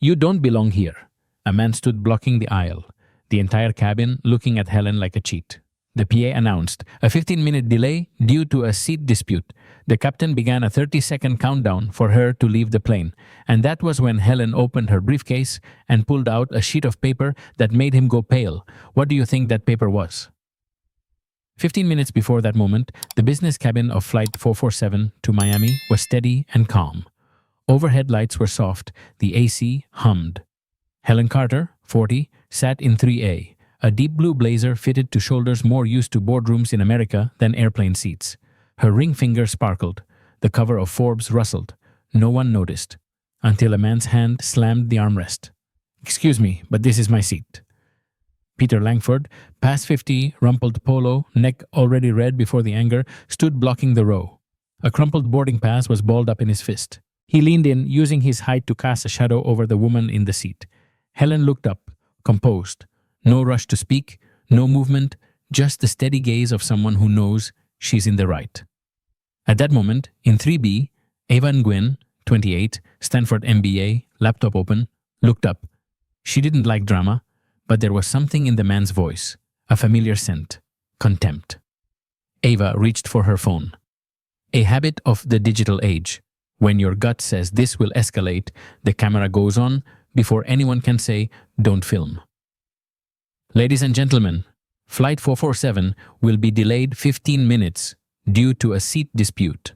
You don't belong here. A man stood blocking the aisle, the entire cabin looking at Helen like a cheat. The PA announced a 15-minute delay due to a seat dispute. The captain began a 30-second countdown for her to leave the plane, and that was when Helen opened her briefcase and pulled out a sheet of paper that made him go pale. What do you think that paper was? 15 minutes before that moment, the business cabin of Flight 447 to Miami was steady and calm. Overhead lights were soft, the AC hummed. Helen Carter, 40, sat in 3A, a deep blue blazer fitted to shoulders more used to boardrooms in America than airplane seats. Her ring finger sparkled. The cover of Forbes rustled. No one noticed, until a man's hand slammed the armrest. "Excuse me, but this is my seat." Peter Langford, past 50, rumpled polo, neck already red before the anger, stood blocking the row. A crumpled boarding pass was balled up in his fist. He leaned in, using his height to cast a shadow over the woman in the seat. Helen looked up, composed. No rush to speak, no movement, just the steady gaze of someone who knows she's in the right. At that moment, in 3B, Ava Nguyen, 28, Stanford MBA, laptop open, looked up. She didn't like drama, but there was something in the man's voice, a familiar scent, contempt. Ava reached for her phone. A habit of the digital age. When your gut says this will escalate, the camera goes on before anyone can say, "Don't film." Ladies and gentlemen, Flight 447 will be delayed 15 minutes due to a seat dispute.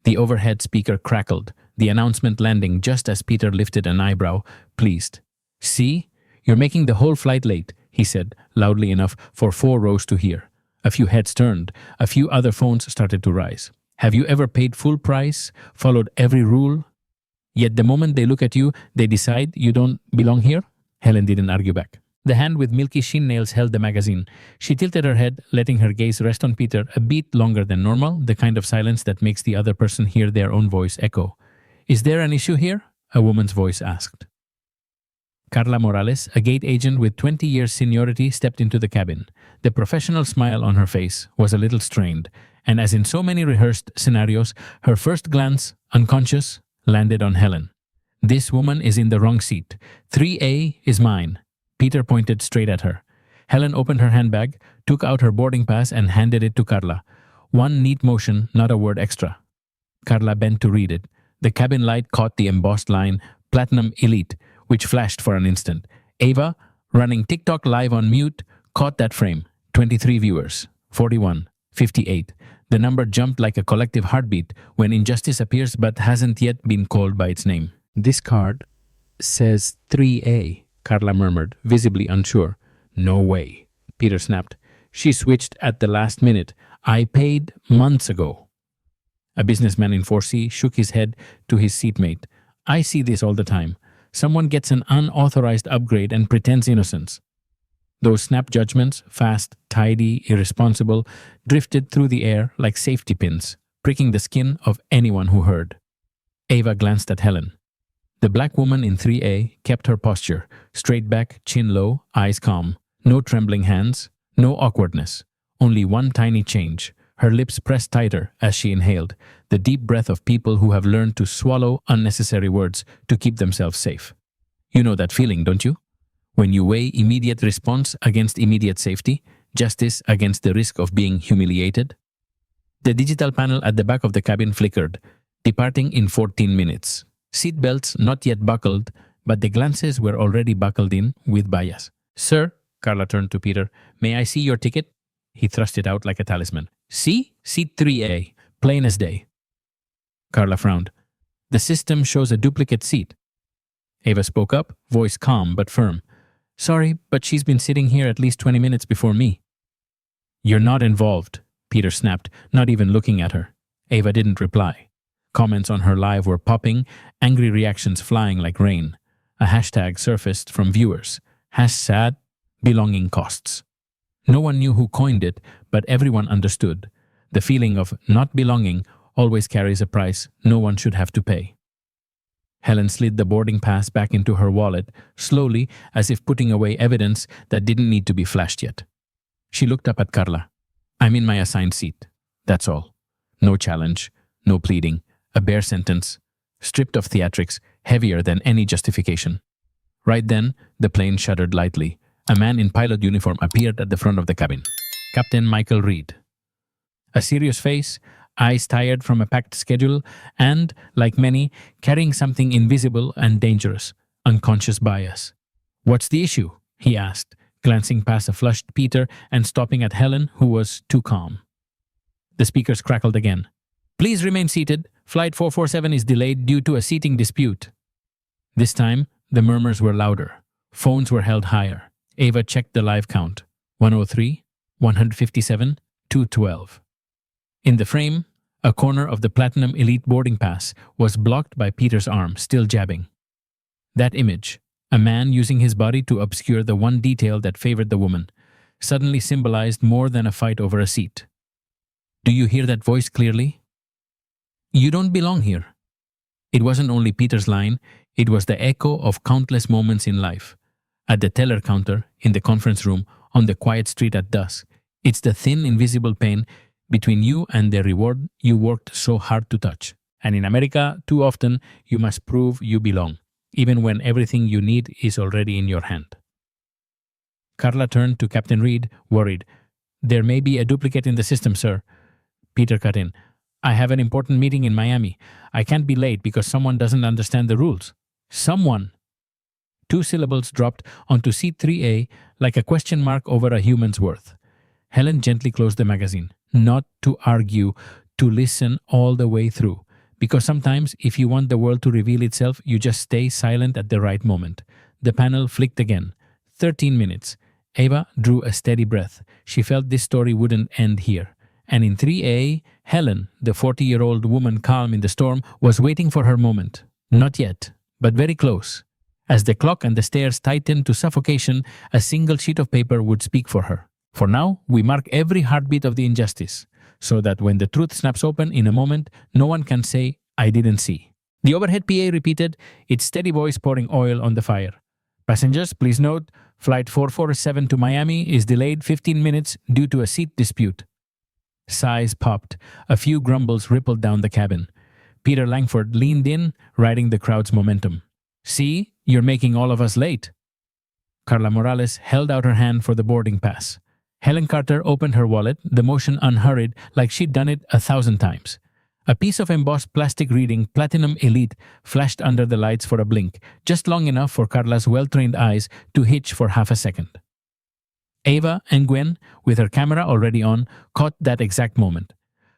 The overhead speaker crackled, the announcement landing just as Peter lifted an eyebrow, pleased. "See? You're making the whole flight late," he said, loudly enough for 4 rows to hear. A few heads turned, a few other phones started to rise. Have you ever paid full price, followed every rule? Yet the moment they look at you, they decide you don't belong here? Helen didn't argue back. The hand with milky shin nails held the magazine. She tilted her head, letting her gaze rest on Peter a bit longer than normal, the kind of silence that makes the other person hear their own voice echo. "Is there an issue here?" a woman's voice asked. Carla Morales, a gate agent with 20 years seniority, stepped into the cabin. The professional smile on her face was a little strained, and as in so many rehearsed scenarios, her first glance, unconscious, landed on Helen. "This woman is in the wrong seat. 3A is mine." Peter pointed straight at her. Helen opened her handbag, took out her boarding pass and handed it to Carla. One neat motion, not a word extra. Carla bent to read it. The cabin light caught the embossed line, Platinum Elite, which flashed for an instant. Ava, running TikTok live on mute, caught that frame. 23 viewers. 41. 58. The number jumped like a collective heartbeat when injustice appears but hasn't yet been called by its name. "This card says 3A, Carla murmured, visibly unsure. "No way," Peter snapped. "She switched at the last minute. I paid months ago." A businessman in 4C shook his head to his seatmate. "I see this all the time. Someone gets an unauthorized upgrade and pretends innocence." Those snap judgments, fast, tidy, irresponsible, drifted through the air like safety pins, pricking the skin of anyone who heard. Ava glanced at Helen. The black woman in 3A kept her posture, straight back, chin low, eyes calm. No trembling hands, no awkwardness. Only one tiny change. Her lips pressed tighter as she inhaled, the deep breath of people who have learned to swallow unnecessary words to keep themselves safe. You know that feeling, don't you? When you weigh immediate response against immediate safety, justice against the risk of being humiliated. The digital panel at the back of the cabin flickered, departing in 14 minutes. Seatbelts not yet buckled, but the glances were already buckled in with bias. "Sir," Carla turned to Peter, "may I see your ticket?" He thrust it out like a talisman. "See? Seat 3A. Plain as day." Carla frowned. "The system shows a duplicate seat." Ava spoke up, voice calm but firm. "Sorry, but she's been sitting here at least 20 minutes before me." "You're not involved," Peter snapped, not even looking at her. Ava didn't reply. Comments on her live were popping, angry reactions flying like rain. A hashtag surfaced from viewers. #sad belonging costs. No one knew who coined it, but everyone understood. The feeling of not belonging always carries a price no one should have to pay. Helen slid the boarding pass back into her wallet, slowly, as if putting away evidence that didn't need to be flashed yet. She looked up at Carla. "I'm in my assigned seat. That's all. No challenge, no pleading, a bare sentence. Stripped of theatrics, heavier than any justification. Right then, the plane shuddered lightly. A man in pilot uniform appeared at the front of the cabin. Captain Michael Reed. A serious face, eyes tired from a packed schedule, and, like many, carrying something invisible and dangerous, unconscious bias. "What's the issue?" he asked, glancing past a flushed Peter and stopping at Helen, who was too calm. The speakers crackled again. "Please remain seated. Flight 447 is delayed due to a seating dispute." This time, the murmurs were louder. Phones were held higher. Ava checked the live count. 103, 157, 212. In the frame, a corner of the Platinum Elite boarding pass was blocked by Peter's arm, still jabbing. That image, a man using his body to obscure the one detail that favored the woman, suddenly symbolized more than a fight over a seat. "Do you hear that voice clearly? You don't belong here." It wasn't only Peter's line, it was the echo of countless moments in life. At the teller counter, in the conference room, on the quiet street at dusk. It's the thin, invisible pain between you and the reward you worked so hard to touch. And in America, too often, you must prove you belong, even when everything you need is already in your hand. Carla turned to Captain Reed, worried. "There may be a duplicate in the system, sir." Peter cut in. "I have an important meeting in Miami. I can't be late because someone doesn't understand the rules." "Someone." Two syllables dropped onto seat 3A like a question mark over a human's worth. Helen gently closed the magazine. Not to argue, to listen all the way through. Because sometimes, if you want the world to reveal itself, you just stay silent at the right moment. The panel flicked again. 13 minutes. Ava drew a steady breath. She felt this story wouldn't end here. And in 3A, Helen, the 40-year-old woman calm in the storm, was waiting for her moment. Not yet, but very close. As the clock and the stairs tightened to suffocation, a single sheet of paper would speak for her. For now, we mark every heartbeat of the injustice, so that when the truth snaps open in a moment, no one can say, "I didn't see." The overhead PA repeated, its steady voice pouring oil on the fire. "Passengers, please note, Flight 447 to Miami is delayed 15 minutes due to a seat dispute." Sighs popped. A few grumbles rippled down the cabin. Peter Langford leaned in, riding the crowd's momentum. "See, you're making all of us late." Carla Morales held out her hand for the boarding pass. Helen Carter opened her wallet, the motion unhurried, like she'd done it 1,000 times. A piece of embossed plastic reading Platinum Elite flashed under the lights for a blink, just long enough for Carla's well-trained eyes to hitch for half a second. Ava and Gwen, with her camera already on, caught that exact moment.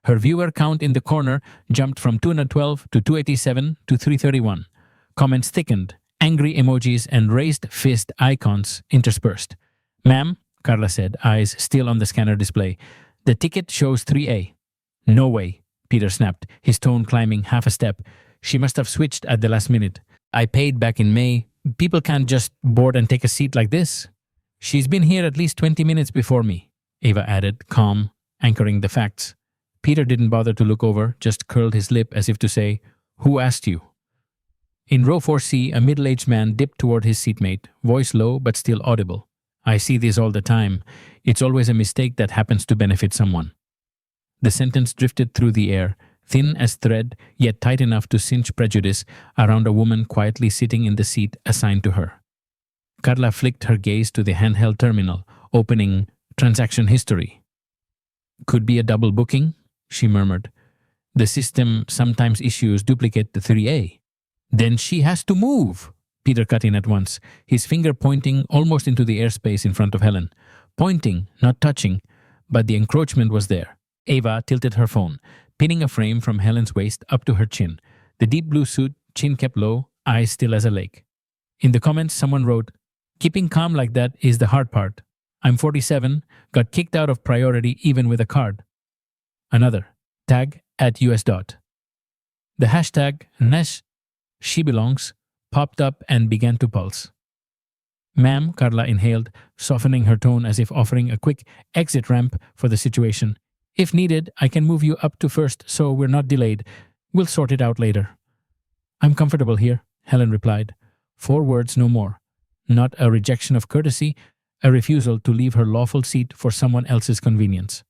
Her viewer count in the corner jumped from 212 to 287 to 331. Comments thickened, angry emojis and raised fist icons interspersed. "Ma'am," Carla said, eyes still on the scanner display, "the ticket shows 3A. "No way," Peter snapped, his tone climbing half a step. "She must have switched at the last minute. I paid back in May. People can't just board and take a seat like this." "She's been here at least 20 minutes before me," Ava added, calm, anchoring the facts. Peter didn't bother to look over, just curled his lip as if to say, "Who asked you?" In row 4C, a middle-aged man dipped toward his seatmate, voice low but still audible. "I see this all the time. It's always a mistake that happens to benefit someone." The sentence drifted through the air, thin as thread, yet tight enough to cinch prejudice around a woman quietly sitting in the seat assigned to her. Carla flicked her gaze to the handheld terminal, opening transaction history. "Could be a double booking," she murmured. "The system sometimes issues duplicate the 3A. "Then she has to move," Peter cut in at once, his finger pointing almost into the airspace in front of Helen. Pointing, not touching, but the encroachment was there. Ava tilted her phone, pinning a frame from Helen's waist up to her chin. The deep blue suit, chin kept low, eyes still as a lake. In the comments, someone wrote, "Keeping calm like that is the hard part. I'm 47, got kicked out of priority even with a card." Another, tag at US. The hashtag Nesh She Belongs popped up and began to pulse. "Ma'am," Carla inhaled, softening her tone as if offering a quick exit ramp for the situation. "If needed, I can move you up to first so we're not delayed. We'll sort it out later." "I'm comfortable here," Helen replied. 4 words, no more. Not a rejection of courtesy, a refusal to leave her lawful seat for someone else's convenience.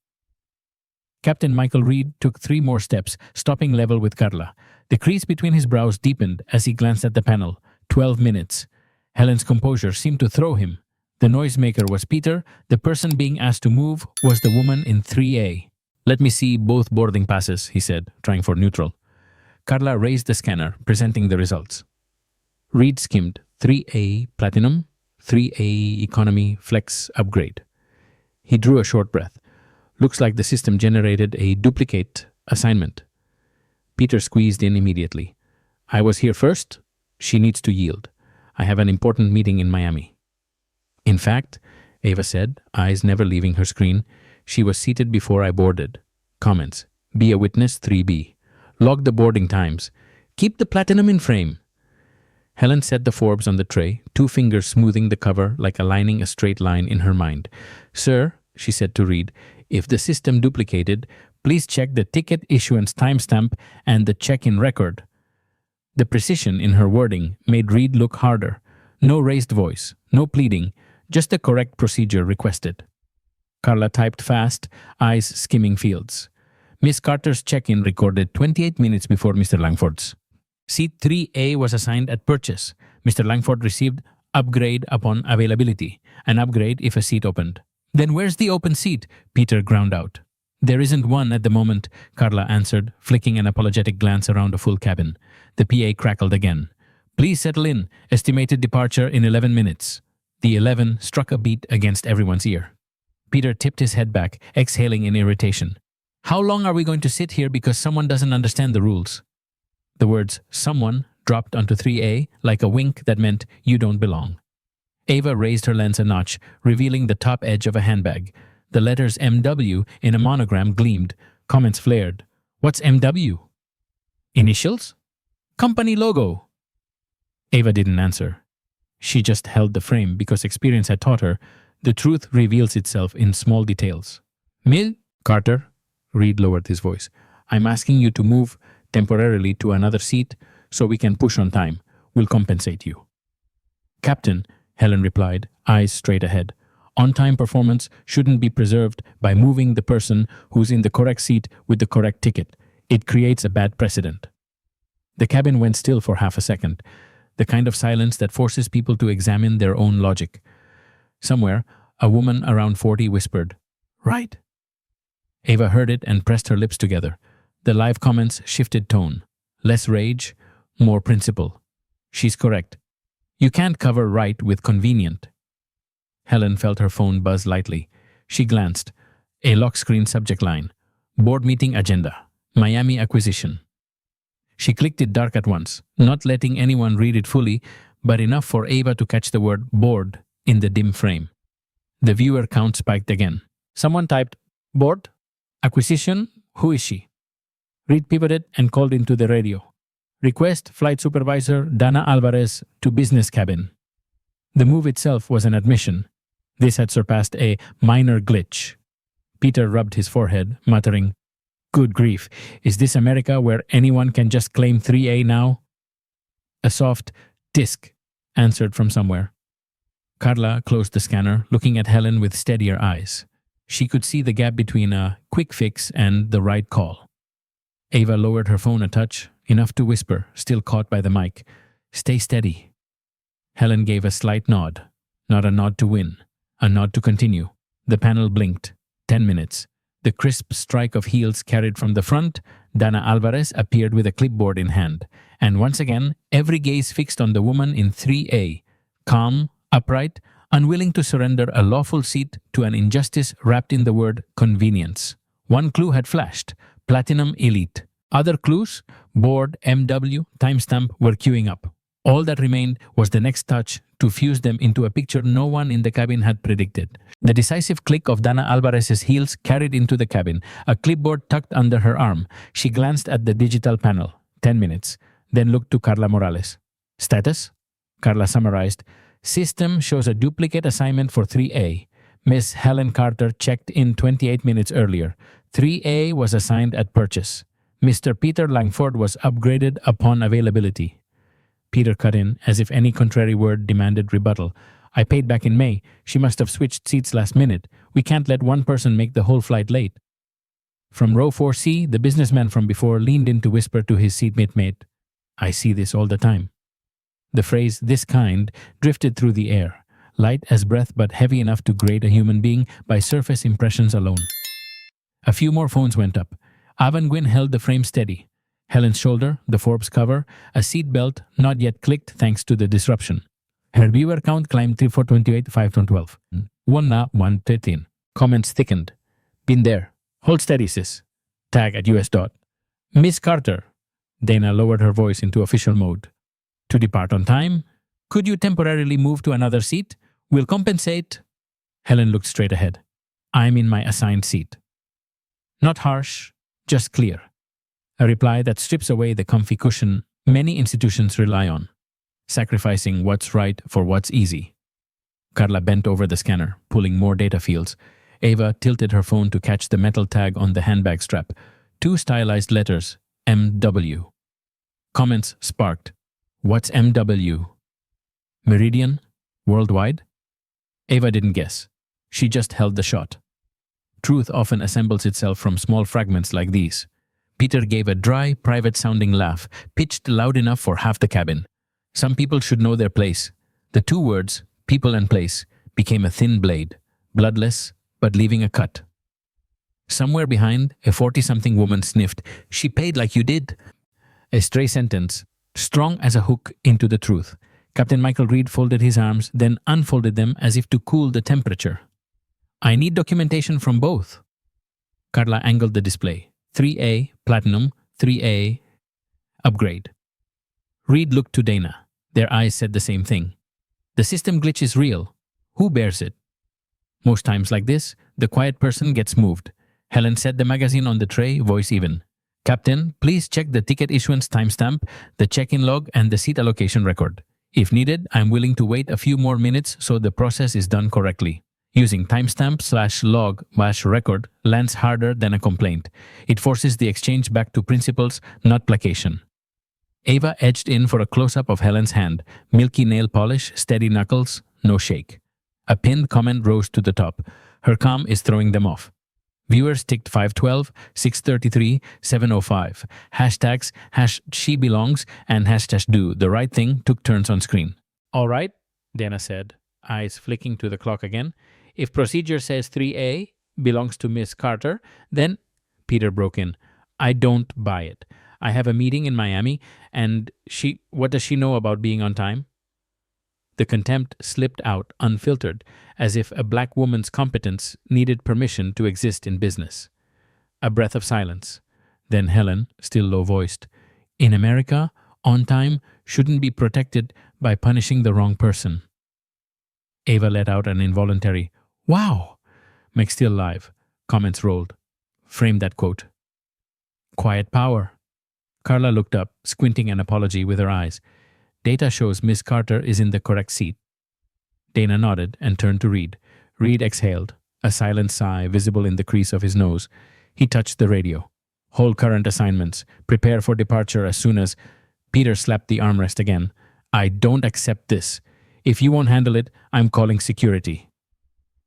Captain Michael Reed took 3 more steps, stopping level with Carla. The crease between his brows deepened as he glanced at the panel. 12 minutes. Helen's composure seemed to throw him. The noisemaker was Peter. The person being asked to move was the woman in 3A. "Let me see both boarding passes," he said, trying for neutral. Carla raised the scanner, presenting the results. Reed skimmed 3A Platinum, 3A Economy Flex Upgrade. He drew a short breath. "Looks like the system generated a duplicate assignment." Peter squeezed in immediately. "I was here first. She needs to yield. I have an important meeting in Miami." "In fact," Ava said, eyes never leaving her screen, "she was seated before I boarded." Comments. "Be a witness 3B. Log the boarding times. Keep the platinum in frame." Helen set the Forbes on the tray, 2 fingers smoothing the cover like aligning a straight line in her mind. "Sir," she said to Reed, "if the system duplicated, please check the ticket issuance timestamp and the check-in record." The precision in her wording made Reed look harder. No raised voice, no pleading, just the correct procedure requested. Carla typed fast, eyes skimming fields. Miss Carter's check-in recorded 28 minutes before Mr. Langford's. Seat 3A was assigned at purchase. Mr. Langford received upgrade upon availability, an upgrade if a seat opened. "Then where's the open seat?" Peter ground out. "There isn't one at the moment," Carla answered, flicking an apologetic glance around a full cabin. The PA crackled again. "Please settle in. Estimated departure in 11 minutes. The 11 struck a beat against everyone's ear. Peter tipped his head back, exhaling in irritation. "How long are we going to sit here because someone doesn't understand the rules?" The words "someone" dropped onto 3A like a wink that meant you don't belong. Ava raised her lens a notch, revealing the top edge of a handbag. The letters MW in a monogram gleamed. Comments flared. "What's MW?" "Initials?" "Company logo." Ava didn't answer. She just held the frame because experience had taught her the truth reveals itself in small details. "Mill Carter," Reed lowered his voice, "I'm asking you to move temporarily to another seat so we can push on time. We'll compensate you." "Captain," Helen replied, eyes straight ahead, "on-time performance shouldn't be preserved by moving the person who's in the correct seat with the correct ticket. It creates a bad precedent." The cabin went still for half a second, the kind of silence that forces people to examine their own logic. Somewhere, a woman around 40 whispered, "Right." Ava heard it and pressed her lips together. The live comments shifted tone. Less rage, more principle. "She's correct. You can't cover right with convenient." Helen felt her phone buzz lightly. She glanced. A lock screen subject line. Board meeting agenda. Miami acquisition. She clicked it dark at once, not letting anyone read it fully, but enough for Ava to catch the word board in the dim frame. The viewer count spiked again. Someone typed, "Board? Acquisition? Who is she?" Reed pivoted and called into the radio. "Request Flight Supervisor Dana Alvarez to business cabin." The move itself was an admission. This had surpassed a minor glitch. Peter rubbed his forehead, muttering, "Good grief, is this America where anyone can just claim 3A now?" A soft "tisk" answered from somewhere. Carla closed the scanner, looking at Helen with steadier eyes. She could see the gap between a quick fix and the right call. Ava lowered her phone a touch, enough to whisper, still caught by the mic, "Stay steady." Helen gave a slight nod. Not a nod to win, a nod to continue. The panel blinked. 10 minutes. The crisp strike of heels carried from the front. Dana Alvarez appeared with a clipboard in hand. And once again, every gaze fixed on the woman in 3A. Calm, upright, unwilling to surrender a lawful seat to an injustice wrapped in the word convenience. One clue had flashed. Platinum Elite. Other clues, board, MW, timestamp, were queuing up. All that remained was the next touch to fuse them into a picture no one in the cabin had predicted. The decisive click of Dana Alvarez's heels carried into the cabin, a clipboard tucked under her arm. She glanced at the digital panel. 10 minutes. Then looked to Carla Morales. "Status?" Carla summarized. "System shows a duplicate assignment for 3A. Miss Helen Carter checked in 28 minutes earlier. 3A was assigned at purchase. Mr. Peter Langford was upgraded upon availability." Peter cut in, as if any contrary word demanded rebuttal. "I paid back in May. She must have switched seats last minute. We can't let one person make the whole flight late." From row 4C, the businessman from before leaned in to whisper to his seatmate mate, I see this all the time. The phrase, this kind, drifted through the air, light as breath but heavy enough to grate a human being by surface impressions alone. A few more phones went up. Avangwin held the frame steady. Helen's shoulder, the Forbes cover, a seat belt not yet clicked thanks to the disruption. Her viewer count climbed 3428, 512. 113. Comments thickened. Been there. Hold steady, sis. Tag at US dot. Miss Carter. Dana lowered her voice into official mode. To depart on time? Could you temporarily move to another seat? We'll compensate. Helen looked straight ahead. I'm in my assigned seat. Not harsh, just clear. A reply that strips away the comfy cushion many institutions rely on, sacrificing what's right for what's easy. Carla bent over the scanner, pulling more data fields. Ava tilted her phone to catch the metal tag on the handbag strap. 2 stylized letters, MW. Comments sparked. What's MW? Meridian? Worldwide? Ava didn't guess. She just held the shot. Truth often assembles itself from small fragments like these. Peter gave a dry, private-sounding laugh, pitched loud enough for half the cabin. Some people should know their place. The 2 words, people and place, became a thin blade, bloodless, but leaving a cut. Somewhere behind, a 40-something woman sniffed, "She paid like you did." A stray sentence, strong as a hook into the truth. Captain Michael Reed folded his arms, then unfolded them as if to cool the temperature. I need documentation from both. Carla angled the display. 3A, platinum, 3A, upgrade. Reed looked to Dana. Their eyes said the same thing. The system glitch is real. Who bears it? Most times like this, the quiet person gets moved. Helen set the magazine on the tray, voice even. Captain, please check the ticket issuance timestamp, the check-in log, and the seat allocation record. If needed, I'm willing to wait a few more minutes so the process is done correctly. Using timestamp/log/record lands harder than a complaint. It forces the exchange back to principles, not placation. Ava edged in for a close-up of Helen's hand. Milky nail polish, steady knuckles, no shake. A pinned comment rose to the top. Her calm is throwing them off. Viewers ticked 512, 633, 705. Hashtags #SheBelongs and #do the right thing took turns on screen. All right, Dana said, eyes flicking to the clock again. If procedure says 3A belongs to Miss Carter, then... Peter broke in. I don't buy it. I have a meeting in Miami, and what does she know about being on time? The contempt slipped out unfiltered, as if a black woman's competence needed permission to exist in business. A breath of silence. Then Helen, still low-voiced, in America, on time shouldn't be protected by punishing the wrong person. Ava let out an involuntary, wow! McStill live. Comments rolled. Frame that quote. Quiet power. Carla looked up, squinting an apology with her eyes. Data shows Miss Carter is in the correct seat. Dana nodded and turned to Reed. Reed exhaled, a silent sigh visible in the crease of his nose. He touched the radio. Hold current assignments. Prepare for departure as soon as... Peter slapped the armrest again. I don't accept this. If you won't handle it, I'm calling security.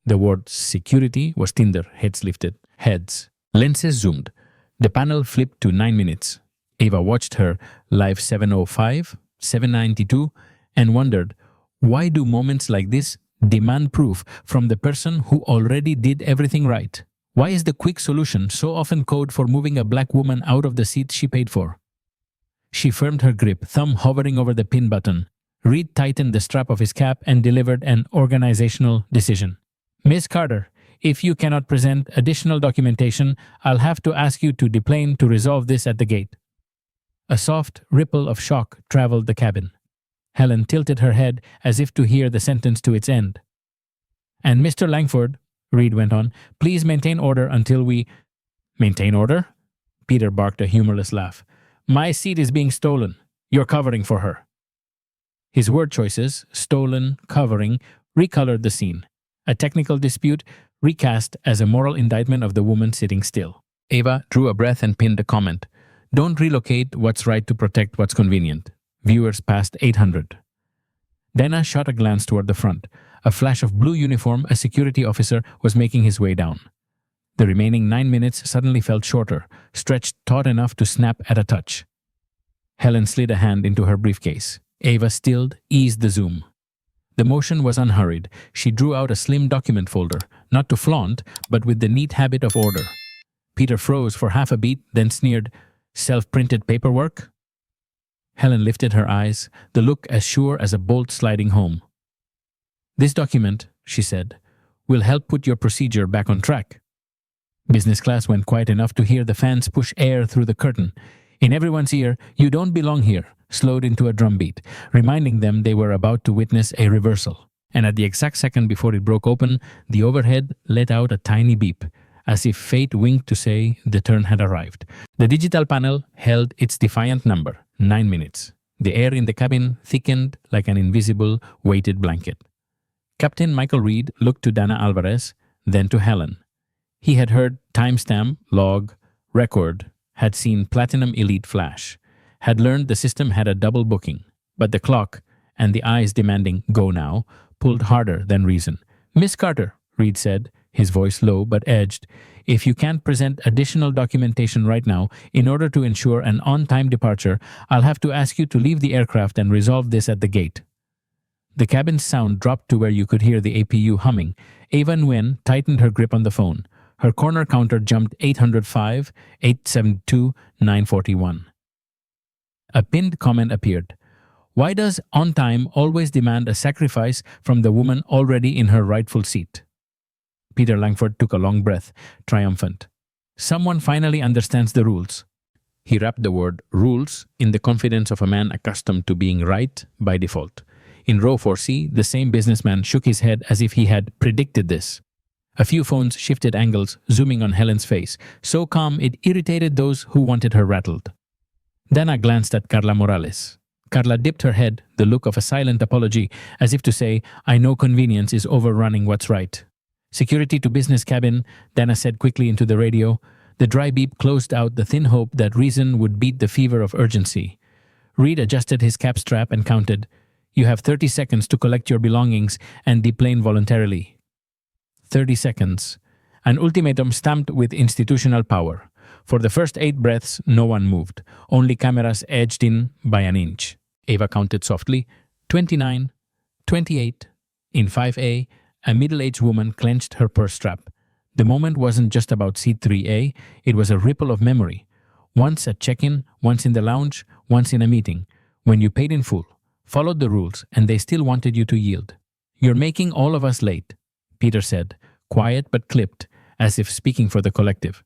The word security was tinder, heads lifted. Heads. Lenses zoomed. The panel flipped to 9 minutes. Ava watched her, live 705, 792, and wondered, why do moments like this demand proof from the person who already did everything right? Why is the quick solution so often code for moving a black woman out of the seat she paid for? She firmed her grip, thumb hovering over the pin button. Reed tightened the strap of his cap and delivered an organizational decision. Miss Carter, if you cannot present additional documentation, I'll have to ask you to deplane to resolve this at the gate. A soft ripple of shock traveled the cabin. Helen tilted her head as if to hear the sentence to its end. And Mr. Langford, Reed went on, please maintain order until we... Maintain order? Peter barked a humorless laugh. My seat is being stolen. You're covering for her. His word choices, stolen, covering, recolored the scene. A technical dispute recast as a moral indictment of the woman sitting still. Ava drew a breath and pinned a comment. Don't relocate what's right to protect what's convenient. Viewers passed 800. Dana shot a glance toward the front. A flash of blue uniform, a security officer, was making his way down. The remaining 9 minutes suddenly felt shorter, stretched taut enough to snap at a touch. Helen slid a hand into her briefcase. Ava stilled, eased the zoom. The motion was unhurried. She drew out a slim document folder, not to flaunt, but with the neat habit of order. Peter froze for half a beat, then sneered, "Self-printed paperwork?" Helen lifted her eyes, the look as sure as a bolt sliding home. "This document," she said, "will help put your procedure back on track." Business class went quiet enough to hear the fans push air through the curtain. In everyone's ear, "You don't belong here," slowed into a drumbeat, reminding them they were about to witness a reversal. And at the exact second before it broke open, the overhead let out a tiny beep, as if fate winked to say the turn had arrived. The digital panel held its defiant number, 9 minutes. The air in the cabin thickened like an invisible, weighted blanket. Captain Michael Reed looked to Dana Alvarez, then to Helen. He had heard timestamp, log, record, had seen Platinum Elite flash, had learned the system had a double booking, but the clock, and the eyes demanding "go now," pulled harder than reason. "Miss Carter," Reed said, his voice low but edged, "if you can't present additional documentation right now in order to ensure an on-time departure, I'll have to ask you to leave the aircraft and resolve this at the gate." The cabin's sound dropped to where you could hear the APU humming. Ava Nguyen tightened her grip on the phone. Her corner counter jumped 805, 872, 941. A pinned comment appeared. "Why does on time always demand a sacrifice from the woman already in her rightful seat?" Peter Langford took a long breath, triumphant. "Someone finally understands the rules." He wrapped the word "rules" in the confidence of a man accustomed to being right by default. In row 4C, the same businessman shook his head as if he had predicted this. A few phones shifted angles, zooming on Helen's face, so calm it irritated those who wanted her rattled. Dana glanced at Carla Morales. Carla dipped her head, the look of a silent apology, as if to say, "I know convenience is overrunning what's right." "Security to business cabin," Dana said quickly into the radio. The dry beep closed out the thin hope that reason would beat the fever of urgency. Reed adjusted his cap strap and counted. "You have 30 seconds to collect your belongings and deplane voluntarily." 30 seconds. An ultimatum stamped with institutional power. For the first 8 breaths, no one moved. Only cameras edged in by an inch. Ava counted softly. 29, 28. In 5A, a middle-aged woman clenched her purse strap. The moment wasn't just about seat 3A, it was a ripple of memory. Once at check-in, once in the lounge, once in a meeting. When you paid in full, followed the rules, and they still wanted you to yield. "You're making all of us late," Peter said, quiet but clipped, as if speaking for the collective.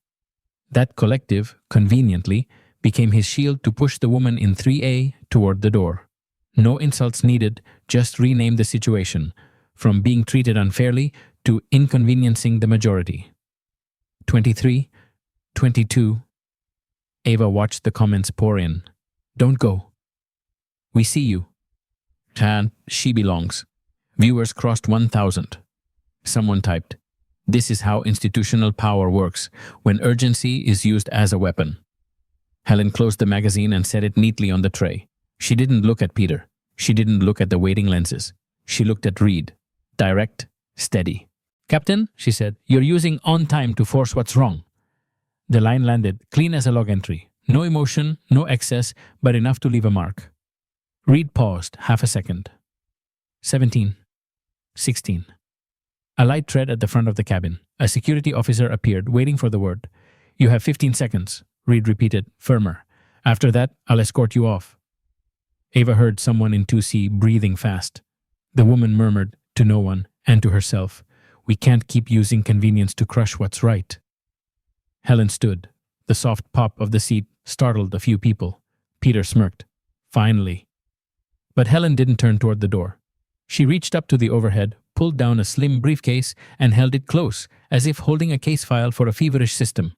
That collective, conveniently, became his shield to push the woman in 3A toward the door. No insults needed, just rename the situation, from being treated unfairly to inconveniencing the majority. 23, 22. Ava watched the comments pour in. "Don't go. We see you. And she belongs." Viewers crossed 1,000. Someone typed, "This is how institutional power works, when urgency is used as a weapon." Helen closed the magazine and set it neatly on the tray. She didn't look at Peter. She didn't look at the waiting lenses. She looked at Reed. Direct, steady. "Captain," she said, "you're using on time to force what's wrong." The line landed, clean as a log entry. No emotion, no excess, but enough to leave a mark. Reed paused half a second. 17. 16. A light tread at the front of the cabin. A security officer appeared, waiting for the word. "You have 15 seconds, Reed repeated, firmer. "After that, I'll escort you off." Ava heard someone in 2C breathing fast. The woman murmured, to no one, and to herself, "We can't keep using convenience to crush what's right." Helen stood. The soft pop of the seat startled a few people. Peter smirked. Finally. But Helen didn't turn toward the door. She reached up to the overhead, pulled down a slim briefcase, and held it close, as if holding a case file for a feverish system.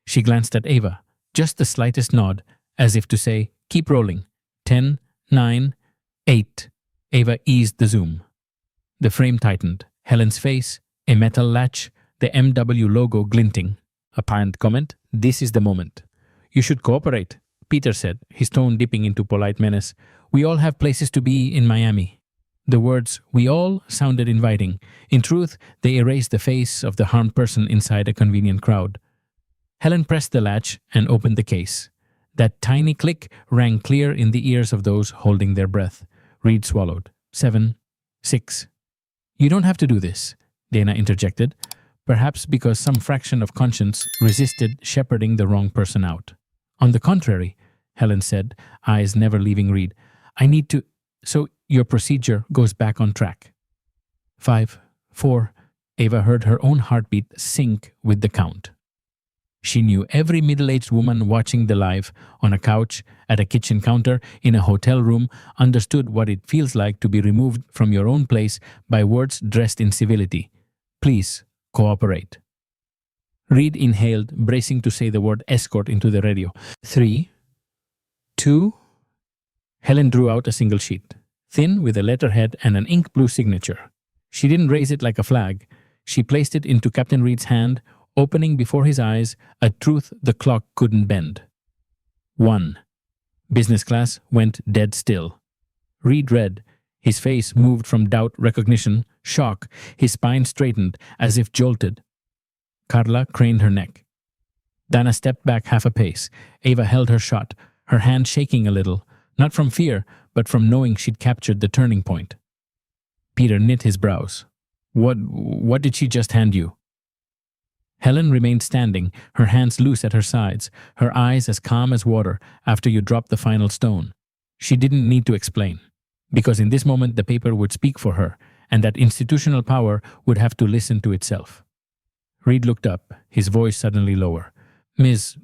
She glanced at Ava, just the slightest nod, as if to say, "Keep rolling." 10, 9, 8. Ava eased the zoom. The frame tightened. Helen's face, a metal latch, the MW logo glinting. A pinned comment, "This is the moment." "You should cooperate," Peter said, his tone dipping into polite menace. "We all have places to be in Miami." The words "we all" sounded inviting. In truth, they erased the face of the harmed person inside a convenient crowd. Helen pressed the latch and opened the case. That tiny click rang clear in the ears of those holding their breath. Reed swallowed. 7, 6. "You don't have to do this," Dana interjected, perhaps because some fraction of conscience resisted shepherding the wrong person out. "On the contrary," Helen said, eyes never leaving Reed, "I need to, so your procedure goes back on track." 5, 4. Ava heard her own heartbeat sync with the count. She knew every middle-aged woman watching the live, on a couch, at a kitchen counter, in a hotel room, understood what it feels like to be removed from your own place by words dressed in civility. "Please, cooperate." Reed inhaled, bracing to say the word escort into the radio. 3, 2. Helen drew out a single sheet, thin with a letterhead and an ink blue signature. She didn't raise it like a flag. She placed it into Captain Reed's hand, opening before his eyes a truth the clock couldn't bend. 1. Business class went dead still. Reed read. His face moved from doubt, recognition, shock. His spine straightened, as if jolted. Carla craned her neck. Dana stepped back half a pace. Ava held her shot, her hand shaking a little, not from fear, but from knowing she'd captured the turning point. Peter knit his brows. What did she just hand you?" Helen remained standing, her hands loose at her sides, her eyes as calm as water after you dropped the final stone. She didn't need to explain, because in this moment the paper would speak for her, and that institutional power would have to listen to itself. Reed looked up, his voice suddenly lower. "Miss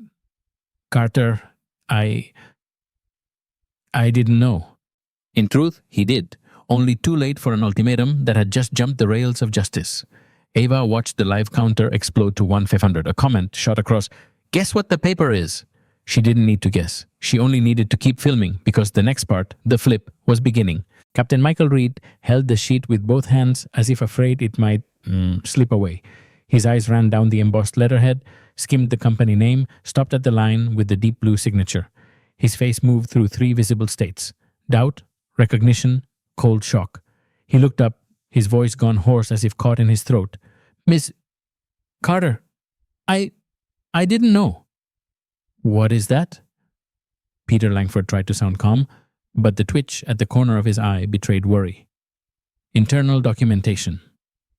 Carter, I didn't know." In truth, he did, only too late for an ultimatum that had just jumped the rails of justice. Ava watched the live counter explode to 1,500. A comment shot across. "Guess what the paper is?" She didn't need to guess. She only needed to keep filming because the next part, the flip, was beginning. Captain Michael Reed held the sheet with both hands as if afraid it might slip away. His eyes ran down the embossed letterhead, skimmed the company name, stopped at the line with the deep blue signature. His face moved through 3 visible states: doubt, recognition, cold shock. He looked up, his voice gone hoarse as if caught in his throat. "Miss Carter, I didn't know." "What is that?" Peter Langford tried to sound calm, but the twitch at the corner of his eye betrayed worry. "Internal documentation,"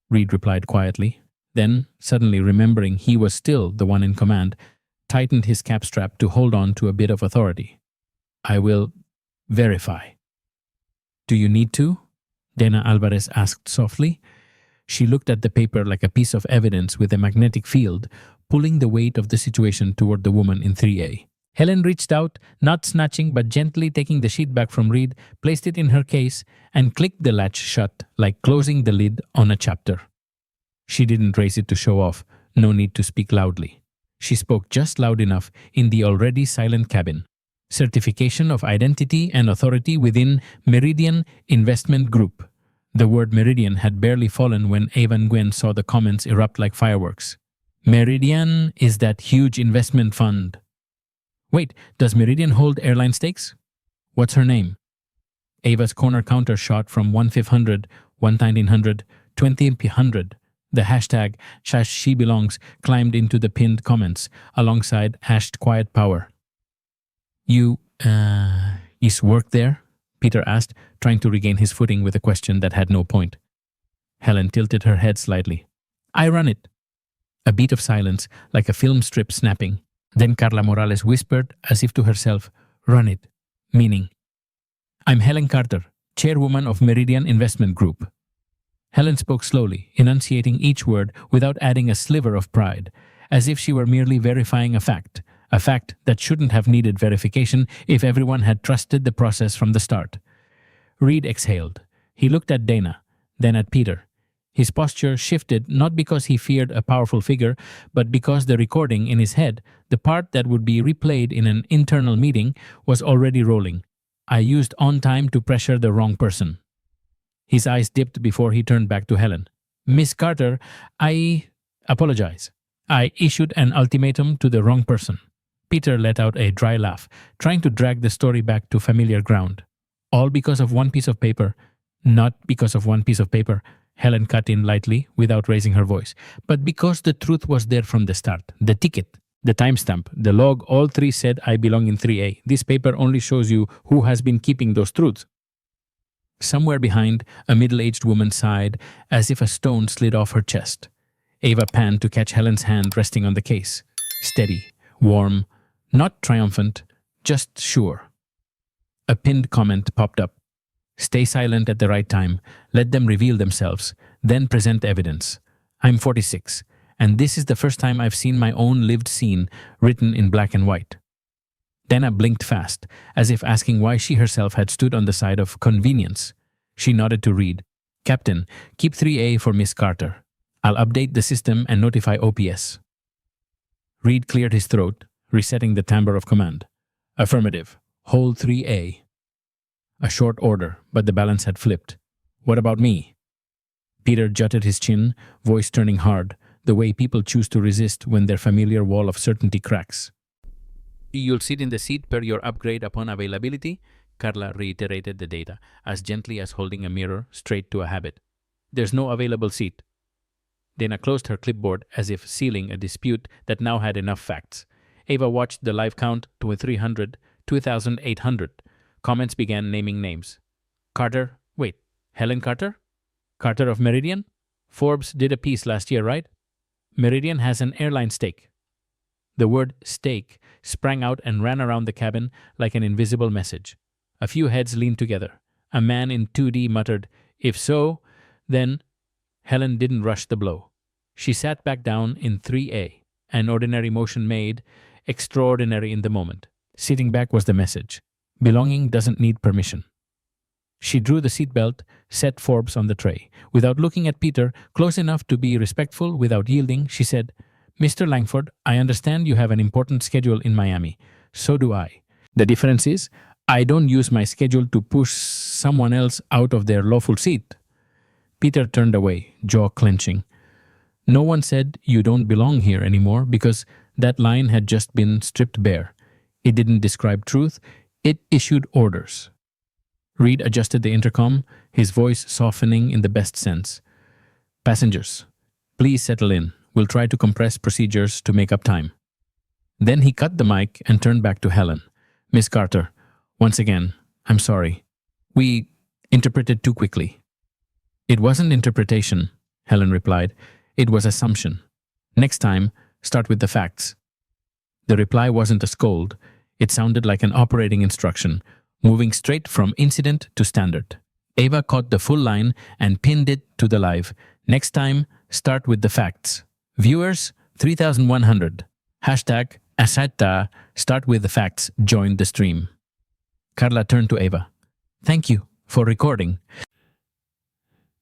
Reed replied quietly. Then, suddenly remembering he was still the one in command, tightened his cap strap to hold on to a bit of authority. "I will verify." "Do you need to?" Dana Alvarez asked softly. She looked at the paper like a piece of evidence with a magnetic field, pulling the weight of the situation toward the woman in 3A. Helen reached out, not snatching but gently taking the sheet back from Reed, placed it in her case, and clicked the latch shut like closing the lid on a chapter. She didn't raise it to show off, no need to speak loudly. She spoke just loud enough in the already silent cabin. "Certification of identity and authority within Meridian Investment Group." The word Meridian had barely fallen when Ava and Gwen saw the comments erupt like fireworks. "Meridian is that huge investment fund." "Wait, does Meridian hold airline stakes?" "What's her name?" Ava's corner counter shot from 1,500, 1,900, 2,100. The hashtag #SheBelongs climbed into the pinned comments, alongside #QuietPower. You work there?" Peter asked, trying to regain his footing with a question that had no point. Helen tilted her head slightly. "I run it." A beat of silence, like a film strip snapping. Then Carla Morales whispered, as if to herself, "Run it," meaning, "I'm Helen Carter, chairwoman of Meridian Investment Group." Helen spoke slowly, enunciating each word without adding a sliver of pride, as if she were merely verifying a fact that shouldn't have needed verification if everyone had trusted the process from the start. Reed exhaled. He looked at Dana, then at Peter. His posture shifted not because he feared a powerful figure, but because the recording in his head, the part that would be replayed in an internal meeting, was already rolling. "I used on time to pressure the wrong person." His eyes dipped before he turned back to Helen. "Miss Carter, I apologize. I issued an ultimatum to the wrong person." Peter let out a dry laugh, trying to drag the story back to familiar ground. "All because of one piece of paper. Not because of one piece of paper, Helen cut in lightly without raising her voice, but because the truth was there from the start. The ticket, the timestamp, the log, all three said I belong in 3A. This paper only shows you who has been keeping those truths. Somewhere behind, a middle-aged woman sighed as if a stone slid off her chest. Ava panned to catch Helen's hand resting on the case. Steady, warm, not triumphant, just sure. A pinned comment popped up. Stay silent at the right time, let them reveal themselves, then present evidence. I'm 46, and this is the first time I've seen my own lived scene written in black and white. Dana blinked fast, as if asking why she herself had stood on the side of convenience. She nodded to Reed. Captain, keep 3A for Miss Carter. I'll update the system and notify OPS. Reed cleared his throat, resetting the timbre of command. Affirmative. Hold 3A. A short order, but the balance had flipped. What about me? Peter jutted his chin, voice turning hard, the way people choose to resist when their familiar wall of certainty cracks. You'll sit in the seat per your upgrade upon availability, Carla reiterated the data, as gently as holding a mirror straight to a habit. There's no available seat. Dana closed her clipboard as if sealing a dispute that now had enough facts. Ava watched the live count to 300, 2,800. Comments began naming names. Carter, wait, Helen Carter? Carter of Meridian? Forbes did a piece last year, right? Meridian has an airline stake. The word stake sprang out and ran around the cabin like an invisible message. A few heads leaned together. A man in 2D muttered, if so, then... Helen didn't rush the blow. She sat back down in 3A, an ordinary motion made extraordinary in the moment. Sitting back was the message. Belonging doesn't need permission. She drew the seatbelt, set Forbes on the tray. Without looking at Peter, close enough to be respectful without yielding, she said, Mr. Langford, I understand you have an important schedule in Miami. So do I. The difference is, I don't use my schedule to push someone else out of their lawful seat. Peter turned away, jaw clenching. No one said you don't belong here anymore because that line had just been stripped bare. It didn't describe truth, it issued orders. Reed adjusted the intercom, his voice softening in the best sense. Passengers, please settle in. We'll try to compress procedures to make up time. Then he cut the mic and turned back to Helen. Miss Carter, once again, I'm sorry. We interpreted too quickly. It wasn't interpretation, Helen replied. It was assumption. Next time, start with the facts. The reply wasn't a scold. It sounded like an operating instruction, moving straight from incident to standard. Ava caught the full line and pinned it to the live. Next time, start with the facts. Viewers, 3,100. Hashtag Asata, start with the facts, joined the stream. Carla turned to Ava. Thank you for recording.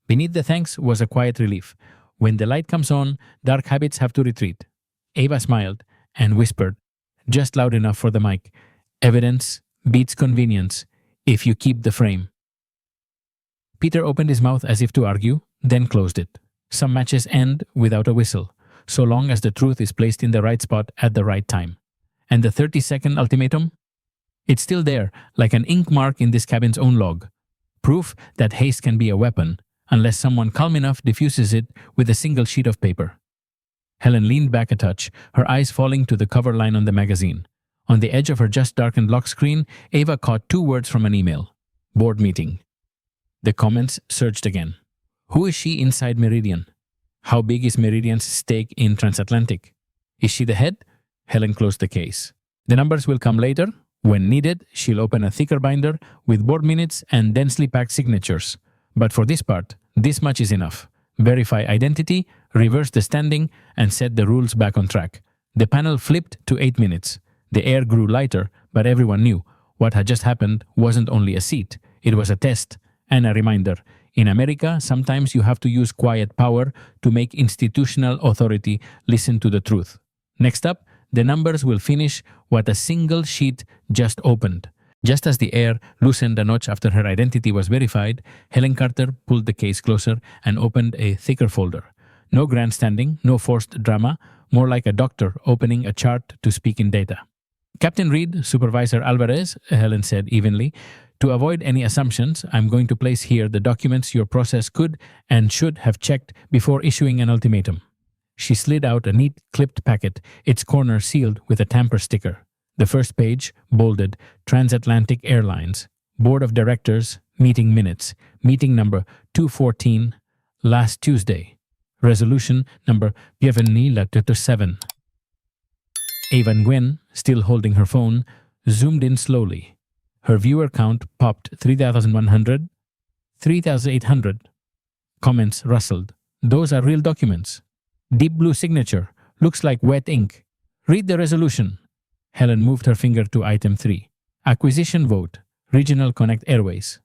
Beneath the thanks was a quiet relief. When the light comes on, dark habits have to retreat. Ava smiled and whispered, just loud enough for the mic, evidence beats convenience if you keep the frame. Peter opened his mouth as if to argue, then closed it. Some matches end without a whistle, so long as the truth is placed in the right spot at the right time. And the 30-second ultimatum? It's still there, like an ink mark in this cabin's own log. Proof that haste can be a weapon, unless someone calm enough diffuses it with a single sheet of paper. Helen leaned back a touch, her eyes falling to the cover line on the magazine. On the edge of her just-darkened lock screen, Ava caught two words from an email. Board meeting. The comments surged again. Who is she inside Meridian? How big is Meridian's stake in Transatlantic? Is she the head? Helen closed the case. The numbers will come later. When needed, she'll open a thicker binder with board minutes and densely packed signatures. But for this part, this much is enough. Verify identity, reverse the standing, and set the rules back on track. The panel flipped to 8 minutes. The air grew lighter, but everyone knew what had just happened wasn't only a seat. It was a test and a reminder. In America, sometimes you have to use quiet power to make institutional authority listen to the truth. Next up, the numbers will finish what a single sheet just opened. Just as the air loosened a notch after her identity was verified, Helen Carter pulled the case closer and opened a thicker folder. No grandstanding, no forced drama, more like a doctor opening a chart to speak in data. Captain Reed, Supervisor Alvarez, Helen said evenly, To avoid any assumptions, I'm going to place here the documents your process could and should have checked before issuing an ultimatum. She slid out a neat clipped packet, its corner sealed with a tamper sticker. The first page, bolded, Transatlantic Airlines, Board of Directors, meeting minutes, meeting number 214, last Tuesday. Resolution number Bienvenue la 7. Ava Nguyen, still holding her phone, zoomed in slowly. Her viewer count popped 3,100, 3,800. Comments rustled. Those are real documents. Deep blue signature. Looks like wet ink. Read the resolution. Helen moved her finger to item 3. Acquisition vote. Regional Connect Airways.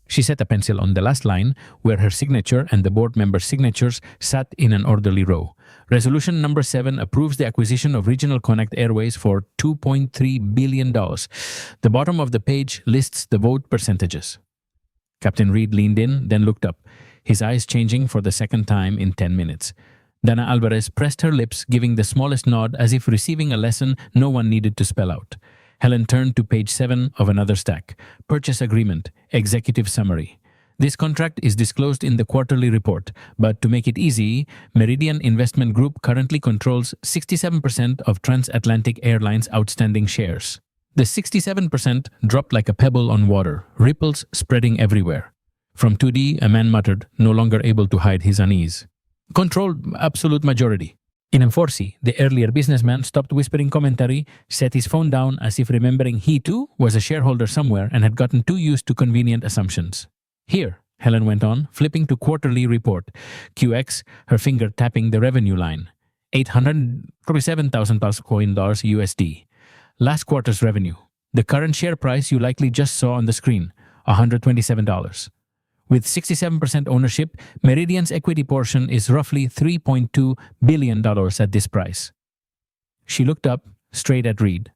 She set a pencil on the last line where her signature and the board members' signatures sat in an orderly row. Resolution number 7 approves the acquisition of Regional Connect Airways for $2.3 billion. The bottom of the page lists the vote percentages. Captain Reed leaned in, then looked up, his eyes changing for the second time in 10 minutes. Dana Alvarez pressed her lips, giving the smallest nod as if receiving a lesson no one needed to spell out. Helen turned to page 7 of another stack. Purchase Agreement, Executive Summary. This contract is disclosed in the quarterly report, but to make it easy, Meridian Investment Group currently controls 67% of Transatlantic Airlines' outstanding shares. The 67% dropped like a pebble on water, ripples spreading everywhere. From 2D, a man muttered, no longer able to hide his unease. Controlled absolute majority. In M4C, the earlier businessman stopped whispering commentary, set his phone down as if remembering he too was a shareholder somewhere and had gotten too used to convenient assumptions. Here, Helen went on, flipping to quarterly report. QX, her finger tapping the revenue line. $847,000 USD. Last quarter's revenue. The current share price you likely just saw on the screen, $127. With 67% ownership, Meridian's equity portion is roughly $3.2 billion at this price. She looked up, straight at Reed.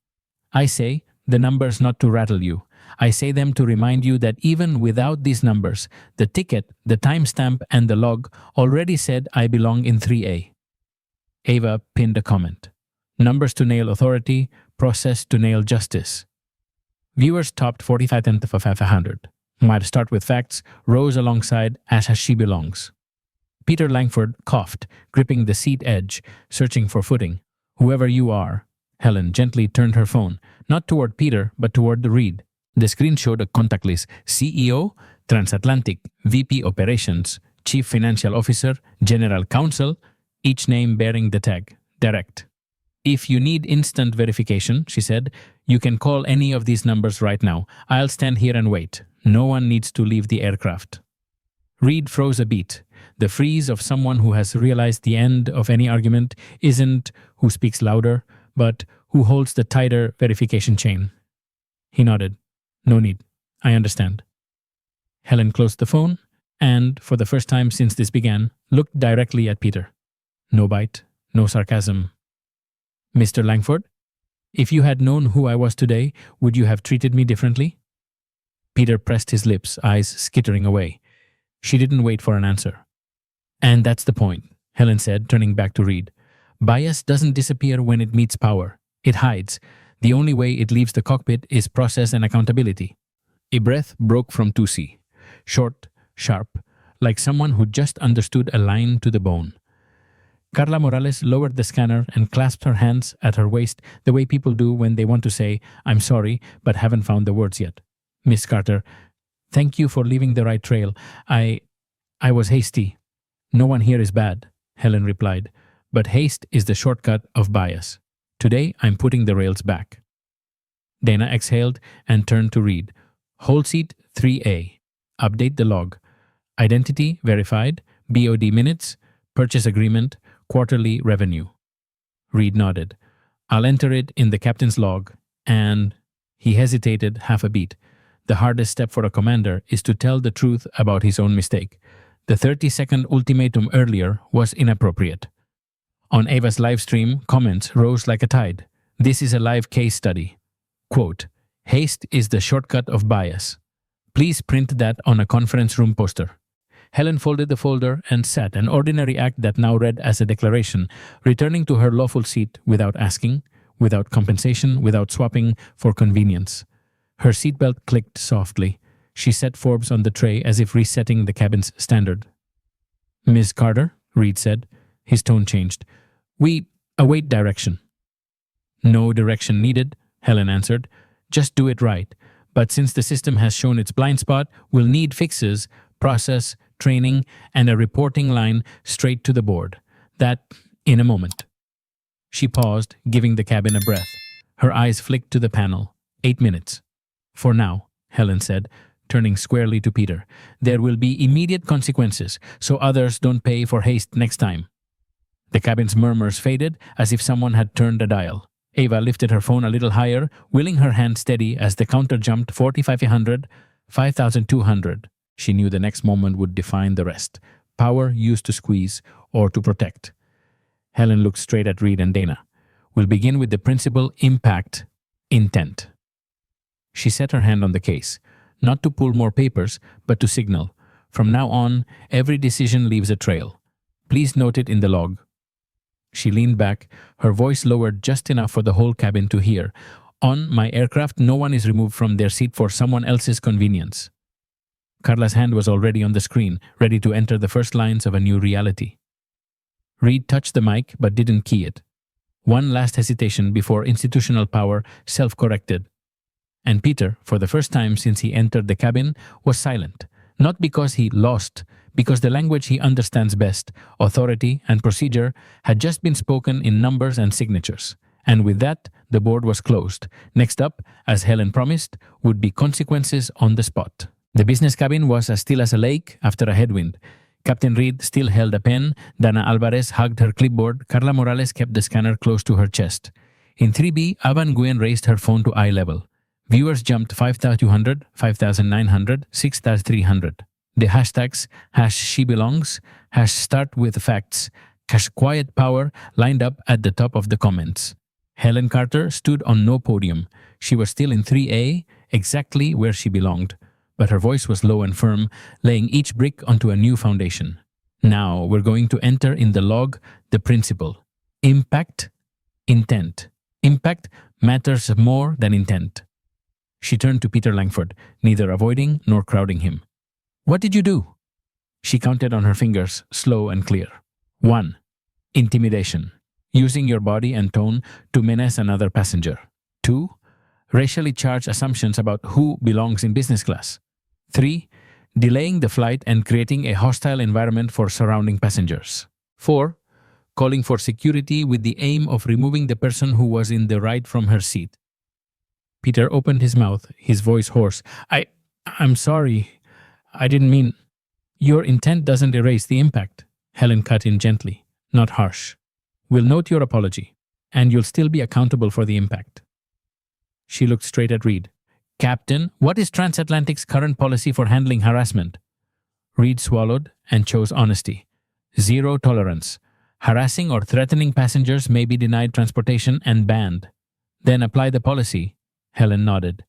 I say the numbers not to rattle you. I say them to remind you that even without these numbers, the ticket, the timestamp, and the log already said I belong in 3A. Ava pinned a comment. Numbers to nail authority, process to nail justice. Viewers topped 45th of 500. Might start with facts, rose alongside as she belongs. Peter Langford coughed, gripping the seat edge, searching for footing. Whoever you are. Helen gently turned her phone, not toward Peter, but toward the Reed. The screen showed a contact list: CEO, Transatlantic, VP Operations, Chief Financial Officer, General Counsel, each name bearing the tag, Direct. If you need instant verification, she said, you can call any of these numbers right now. I'll stand here and wait. No one needs to leave the aircraft. Reed froze a beat. The freeze of someone who has realized the end of any argument isn't who speaks louder, but who holds the tighter verification chain. He nodded. No need. I understand. Helen closed the phone and, for the first time since this began, looked directly at Peter. No bite, no sarcasm. Mr. Langford, if you had known who I was today, would you have treated me differently? Peter pressed his lips, eyes skittering away. She didn't wait for an answer. And that's the point, Helen said, turning back to Reed. Bias doesn't disappear when it meets power. It hides. The only way it leaves the cockpit is process and accountability. A breath broke from 2C. Short, sharp, like someone who just understood a line to the bone. Carla Morales lowered the scanner and clasped her hands at her waist the way people do when they want to say, I'm sorry, but haven't found the words yet. Miss Carter, thank you for leaving the right trail. I was hasty. No one here is bad, Helen replied, but haste is the shortcut of bias. Today I'm putting the rails back. Dana exhaled and turned to Reed. Hold seat 3A. Update the log. Identity verified, BOD minutes, purchase agreement, quarterly revenue. Reed nodded. I'll enter it in the captain's log, and he hesitated half a beat. The hardest step for a commander is to tell the truth about his own mistake. The 30-second ultimatum earlier was inappropriate. On Ava's live stream, comments rose like a tide. This is a live case study. Quote, haste is the shortcut of bias. Please print that on a conference room poster. Helen folded the folder and sat, an ordinary act that now read as a declaration, returning to her lawful seat without asking, without compensation, without swapping for convenience. Her seatbelt clicked softly. She set Forbes on the tray as if resetting the cabin's standard. "Miss Carter," Reed said. His tone changed. "We await direction." "No direction needed," Helen answered. "Just do it right. But since the system has shown its blind spot, we'll need fixes, process, training, and a reporting line straight to the board. That in a moment." She paused, giving the cabin a breath. Her eyes flicked to the panel. 8 minutes. "For now," Helen said, turning squarely to Peter. "There will be immediate consequences, so others don't pay for haste next time." The cabin's murmurs faded as if someone had turned a dial. Ava lifted her phone a little higher, willing her hand steady as the counter jumped 4,500, 5,200. She knew the next moment would define the rest. Power used to squeeze or to protect. Helen looked straight at Reed and Dana. "We'll begin with the principle impact, intent." She set her hand on the case, not to pull more papers, but to signal. "From now on, every decision leaves a trail. Please note it in the log." She leaned back, her voice lowered just enough for the whole cabin to hear. "On my aircraft, no one is removed from their seat for someone else's convenience." Carla's hand was already on the screen, ready to enter the first lines of a new reality. Reed touched the mic but didn't key it. One last hesitation before institutional power self-corrected. And Peter, for the first time since he entered the cabin, was silent. Not because he lost, because the language he understands best, authority and procedure, had just been spoken in numbers and signatures. And with that, the board was closed. Next up, as Helen promised, would be consequences on the spot. The business cabin was as still as a lake after a headwind. Captain Reed still held a pen, Dana Alvarez hugged her clipboard, Carla Morales kept the scanner close to her chest. In 3B, Ava Nguyen raised her phone to eye level. Viewers jumped 5,200, 5,900, 6,300. The hashtags #SheBelongs, #StartWithFacts, #QuietPower lined up at the top of the comments. Helen Carter stood on no podium. She was still in 3A, exactly where she belonged. But her voice was low and firm, laying each brick onto a new foundation. "Now we're going to enter in the log the principle. Impact, intent. Impact matters more than intent." She turned to Peter Langford, neither avoiding nor crowding him. "What did you do?" She counted on her fingers, slow and clear. 1. Intimidation. Using your body and tone to menace another passenger. 2. Racially charged assumptions about who belongs in business class. 3. Delaying the flight and creating a hostile environment for surrounding passengers. 4. Calling for security with the aim of removing the person who was in the right from her seat. Peter opened his mouth, his voice hoarse. I'm sorry. I didn't mean..." "Your intent doesn't erase the impact," Helen cut in gently, not harsh. "We'll note your apology, and you'll still be accountable for the impact." She looked straight at Reed. "Captain, what is Transatlantic's current policy for handling harassment?" Reed swallowed and chose honesty. "Zero tolerance. Harassing or threatening passengers may be denied transportation and banned." "Then apply the policy." Helen nodded.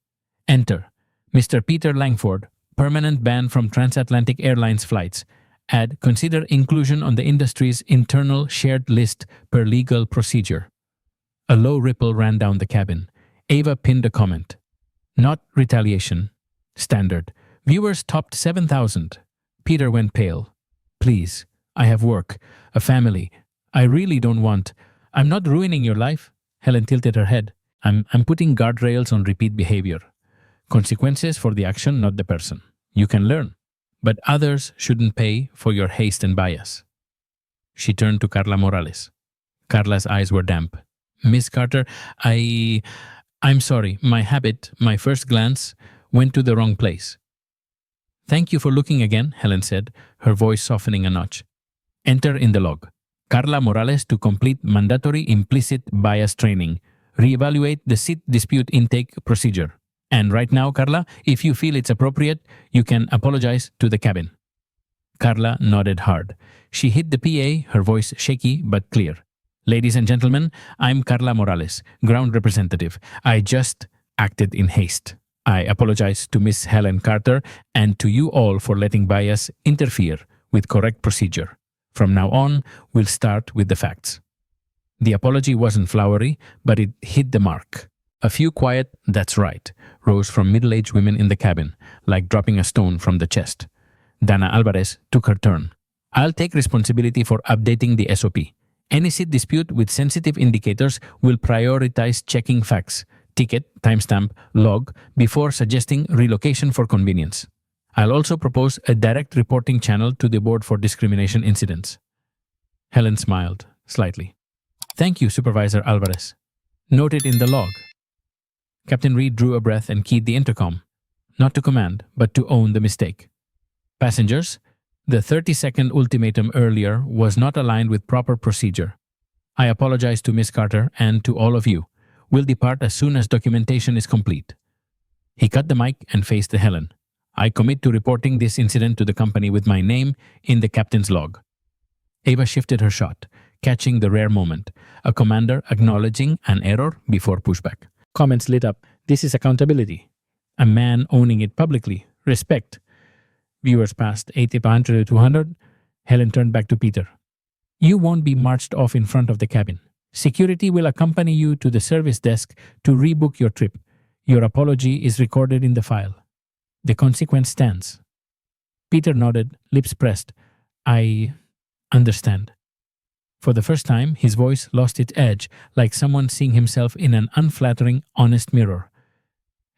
"Enter. Mr. Peter Langford, permanent ban from Transatlantic Airlines flights. Add, consider inclusion on the industry's internal shared list per legal procedure." A low ripple ran down the cabin. Ava pinned a comment. "Not retaliation. Standard." Viewers topped 7,000. Peter went pale. "Please, I have work, a family. I really don't want..." "I'm not ruining your life." Helen tilted her head. I'm putting guardrails on repeat behavior. Consequences for the action, not the person. You can learn, but others shouldn't pay for your haste and bias." She turned to Carla Morales. Carla's eyes were damp. "Miss Carter, I'm sorry. My first glance, went to the wrong place." "Thank you for looking again," Helen said, her voice softening a notch. "Enter in the log. Carla Morales to complete mandatory implicit bias training. Reevaluate the seat dispute intake procedure. And right now, Carla, if you feel it's appropriate, you can apologize to the cabin." Carla nodded hard. She hit the PA, her voice shaky but clear. "Ladies and gentlemen, I'm Carla Morales, ground representative. I just acted in haste. I apologize to Miss Helen Carter and to you all for letting bias interfere with correct procedure. From now on, we'll start with the facts." The apology wasn't flowery, but it hit the mark. A few quiet, "That's right," rose from middle-aged women in the cabin, like dropping a stone from the chest. Dana Alvarez took her turn. "I'll take responsibility for updating the SOP. Any seat dispute with sensitive indicators will prioritize checking facts, ticket, timestamp, log, before suggesting relocation for convenience. I'll also propose a direct reporting channel to the board for discrimination incidents." Helen smiled, slightly. "Thank you, Supervisor Alvarez. Noted in the log." Captain Reed drew a breath and keyed the intercom. Not to command, but to own the mistake. "Passengers, the 30-second ultimatum earlier was not aligned with proper procedure. I apologize to Miss Carter and to all of you. We'll depart as soon as documentation is complete." He cut the mic and faced to Helen. "I commit to reporting this incident to the company with my name in the captain's log." Ava shifted her shot, catching the rare moment, a commander acknowledging an error before pushback. Comments lit up. "This is accountability. A man owning it publicly. Respect." Viewers passed 80, 100, 200. Helen turned back to Peter. "You won't be marched off in front of the cabin. Security will accompany you to the service desk to rebook your trip. Your apology is recorded in the file. The consequence stands." Peter nodded, lips pressed. "I understand." For the first time, his voice lost its edge, like someone seeing himself in an unflattering, honest mirror.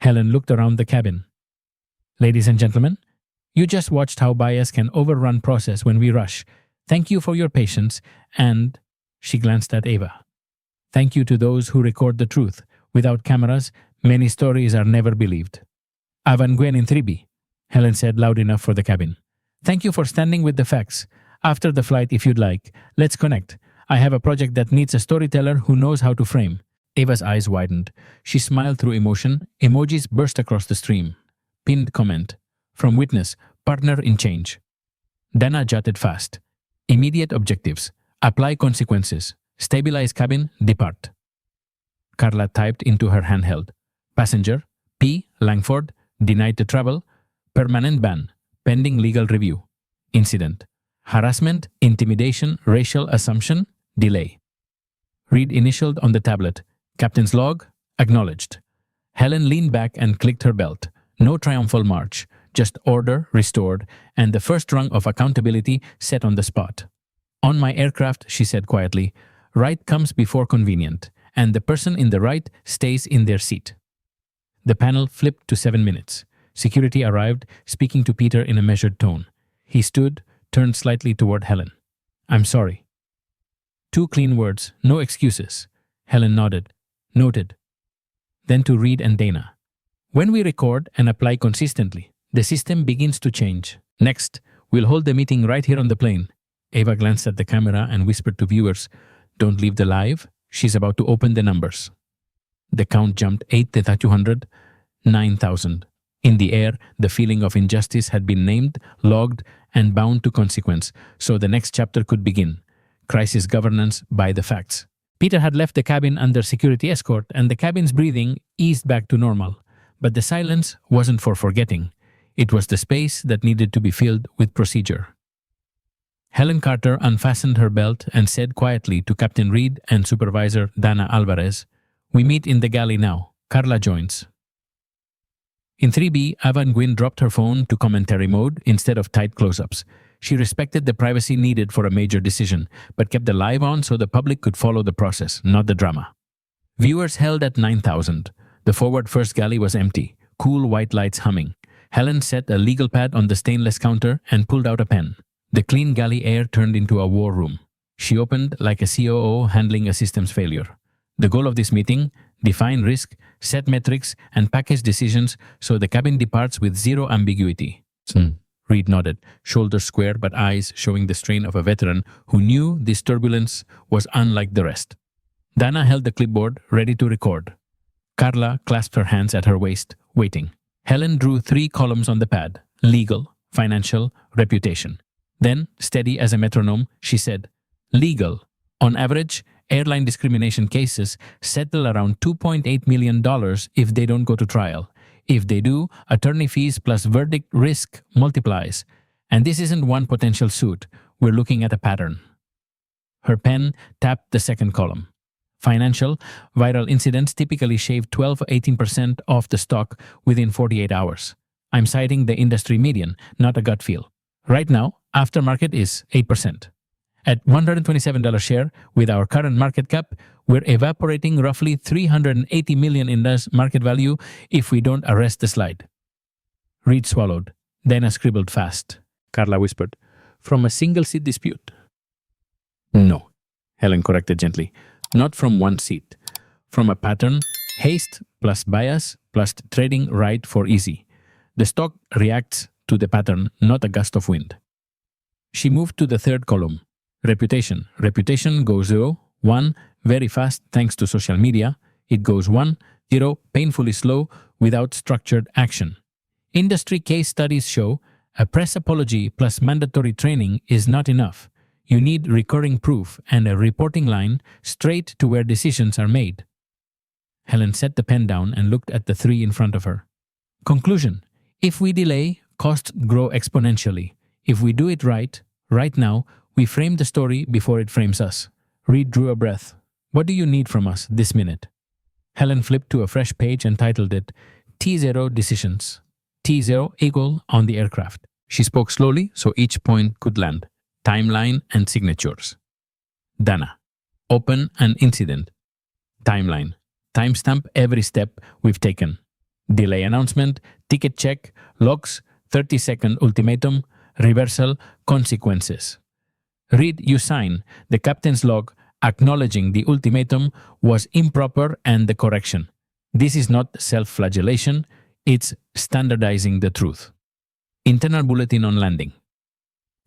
Helen looked around the cabin. "Ladies and gentlemen, you just watched how bias can overrun process when we rush. Thank you for your patience, and..." She glanced at Ava. "Thank you to those who record the truth. Without cameras, many stories are never believed." "Avan Gwen in 3B," Helen said loud enough for the cabin. "Thank you for standing with the facts. After the flight, if you'd like, let's connect. I have a project that needs a storyteller who knows how to frame." Ava's eyes widened. She smiled through emotion. Emojis burst across the stream. Pinned comment. From witness, partner in change. Dana jotted fast. Immediate objectives. Apply consequences. Stabilize cabin, depart. Carla typed into her handheld. Passenger, P. Langford, denied to travel. Permanent ban. Pending legal review. Incident. Harassment, intimidation, racial assumption, delay. Reed initialed on the tablet. Captain's log, acknowledged. Helen leaned back and clicked her belt. No triumphal march, just order restored and the first rung of accountability set on the spot. "On my aircraft," she said quietly, "right comes before convenient, and the person in the right stays in their seat." The panel flipped to 7 minutes. Security arrived, speaking to Peter in a measured tone. He stood, turned slightly toward Helen. "I'm sorry." 2 clean words, no excuses. Helen nodded. Noted. Then to Reed and Dana. "When we record and apply consistently, the system begins to change. Next, we'll hold the meeting right here on the plane." Ava glanced at the camera and whispered to viewers, "Don't leave the live. She's about to open the numbers." The count jumped 8,200, 9,000. In the air, the feeling of injustice had been named, logged, and bound to consequence, so the next chapter could begin. Crisis governance by the facts. Peter had left the cabin under security escort, and the cabin's breathing eased back to normal. But the silence wasn't for forgetting. It was the space that needed to be filled with procedure. Helen Carter unfastened her belt and said quietly to Captain Reed and Supervisor Dana Alvarez, "We meet in the galley now. Carla joins." In 3B, Avan Gwyn dropped her phone to commentary mode instead of tight close-ups. She respected the privacy needed for a major decision, but kept the live on so the public could follow the process, not the drama. Viewers held at 9,000. The forward first galley was empty, cool white lights humming. Helen set a legal pad on the stainless counter and pulled out a pen. The clean galley air turned into a war room. She opened like a COO handling a systems failure. The goal of this meeting: define risk, set metrics, and package decisions so the cabin departs with zero ambiguity. Reed nodded, shoulders square but eyes showing the strain of a veteran who knew this turbulence was unlike the rest. Dana held the clipboard, ready to record. Carla clasped her hands at her waist, waiting. Helen drew 3 columns on the pad: legal, financial, reputation. Then, steady as a metronome, she said, "Legal. On average, airline discrimination cases settle around $2.8 million if they don't go to trial. If they do, attorney fees plus verdict risk multiplies. And this isn't one potential suit. We're looking at a pattern." Her pen tapped the second column. Financial, viral incidents typically shave 12-18% off the stock within 48 hours. I'm citing the industry median, not a gut feel. Right now, aftermarket is 8%. At $127 share, with our current market cap, we're evaporating roughly $380 million in this market value if we don't arrest the slide. Reed swallowed. Dana scribbled fast. Carla whispered, "From a single seat dispute." "No," Helen corrected gently. "Not from one seat. From a pattern, haste plus bias plus trading right for easy. The stock reacts to the pattern, not a gust of wind." She moved to the third column. Reputation. Reputation goes 0, 1, very fast thanks to social media. It goes 1, 0, painfully slow without structured action. Industry case studies show a press apology plus mandatory training is not enough. You need recurring proof and a reporting line straight to where decisions are made. Helen set the pen down and looked at the three in front of her. Conclusion. If we delay, costs grow exponentially. If we do it right now, we frame the story before it frames us. Reed drew a breath. "What do you need from us this minute?" Helen flipped to a fresh page and titled it T0 Decisions. T0 equal on the aircraft. She spoke slowly so each point could land. Timeline and signatures. Dana. Open an incident. Timeline. Timestamp every step we've taken. Delay announcement, ticket check, logs, 30-second ultimatum, reversal, consequences. Read, you sign the captain's log acknowledging the ultimatum was improper and the correction. This is not self-flagellation, it's standardizing the truth. Internal bulletin on landing.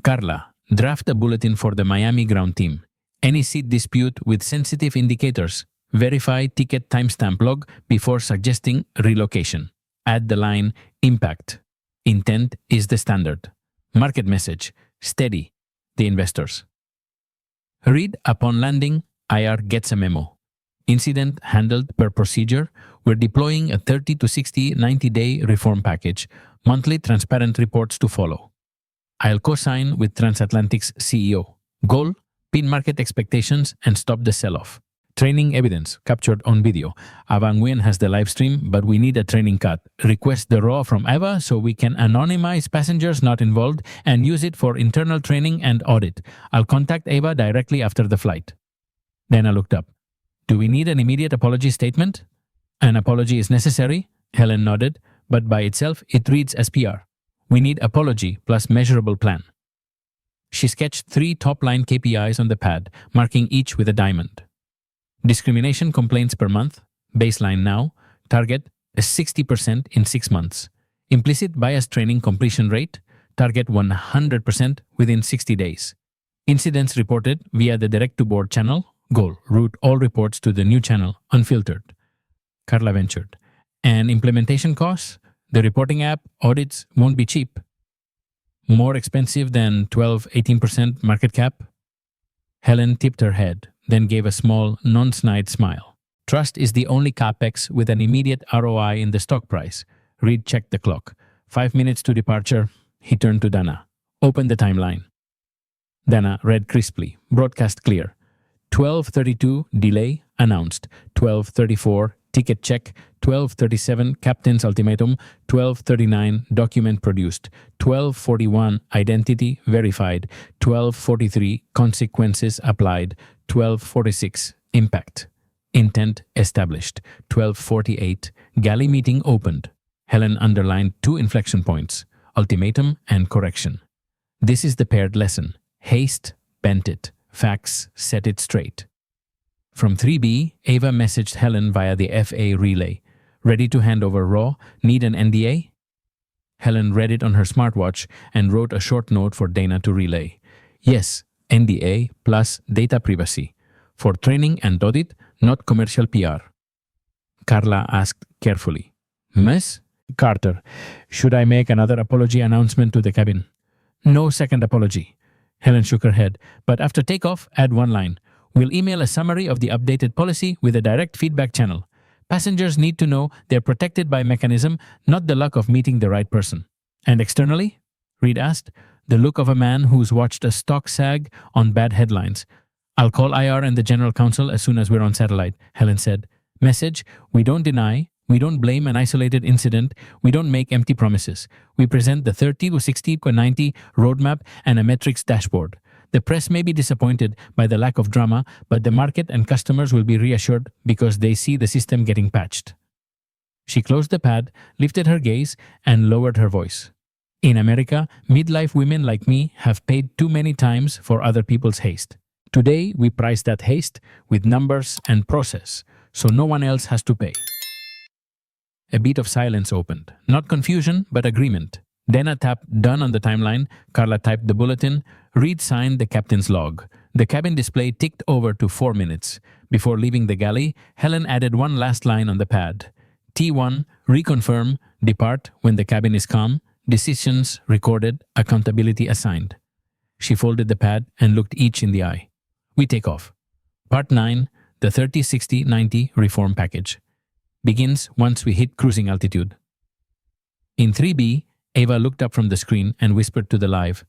Carla, draft a bulletin for the Miami ground team. Any seat dispute with sensitive indicators. Verify ticket timestamp log before suggesting relocation. Add the line impact. Intent is the standard. Market message. Steady. The investors. Read upon landing, IR gets a memo. Incident handled per procedure. We're deploying a 30 to 60, 90-day reform package. Monthly transparent reports to follow. I'll co-sign with Transatlantic's CEO. Goal, pin market expectations and stop the sell-off. Training evidence captured on video. Ava Nguyen has the live stream, but we need a training cut. Request the raw from Ava so we can anonymize passengers not involved and use it for internal training and audit. I'll contact Ava directly after the flight. Dana looked up. Do we need an immediate apology statement? An apology is necessary, Helen nodded, but by itself it reads as PR. We need apology plus measurable plan. She sketched 3 top-line KPIs on the pad, marking each with a diamond. Discrimination complaints per month, baseline now, target 60% in 6 months. Implicit bias training completion rate, target 100% within 60 days. Incidents reported via the direct-to-board channel, goal, route all reports to the new channel, unfiltered. Carla ventured. And implementation costs? The reporting app, audits won't be cheap. More expensive than 12-18% market cap? Helen tipped her head, then gave a small, non-snide smile. Trust is the only capex with an immediate ROI in the stock price. Reed checked the clock. 5 minutes to departure. He turned to Dana. Open the timeline. Dana read crisply, broadcast clear. 12:32 delay announced. 12:34 ticket check. 12:37 captain's ultimatum. 12:39 document produced. 12:41 identity verified. 12:43 consequences applied. 12:46 impact. Intent established. 12:48 galley meeting opened. Helen underlined 2 inflection points, ultimatum and correction. This is the paired lesson. Haste, bent it. Facts, set it straight. From 3B, Ava messaged Helen via the FA relay. Ready to hand over raw? Need an NDA? Helen read it on her smartwatch and wrote a short note for Dana to relay. Yes, NDA plus data privacy. For training and audit, not commercial PR. Carla asked carefully. Miss Carter, should I make another apology announcement to the cabin? No second apology. Helen shook her head, but after takeoff, add 1 line. We'll email a summary of the updated policy with a direct feedback channel. Passengers need to know they're protected by mechanism, not the luck of meeting the right person. And externally? Reed asked, the look of a man who's watched a stock sag on bad headlines. I'll call IR and the General Counsel as soon as we're on satellite, Helen said. Message, we don't deny, we don't blame an isolated incident, we don't make empty promises. We present the 30 to 60 to 90 roadmap and a metrics dashboard. The press may be disappointed by the lack of drama, but the market and customers will be reassured because they see the system getting patched. She closed the pad, lifted her gaze, and lowered her voice. In America, midlife women like me have paid too many times for other people's haste. Today, we price that haste with numbers and process, so no one else has to pay. A beat of silence opened. Not confusion, but agreement. Dana tapped done on the timeline, Carla typed the bulletin, Reed signed the captain's log. The cabin display ticked over to 4 minutes. Before leaving the galley, Helen added one last line on the pad. T1, reconfirm, depart when the cabin is calm, decisions recorded, accountability assigned. She folded the pad and looked each in the eye. We take off. Part 9, the 30, 60, 90 reform package. Begins once we hit cruising altitude. In 3B, Ava looked up from the screen and whispered to the live,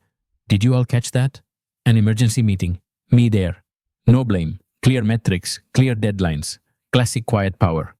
Did you all catch that? An emergency meeting. Me there. No blame. Clear metrics. Clear deadlines. Classic quiet power.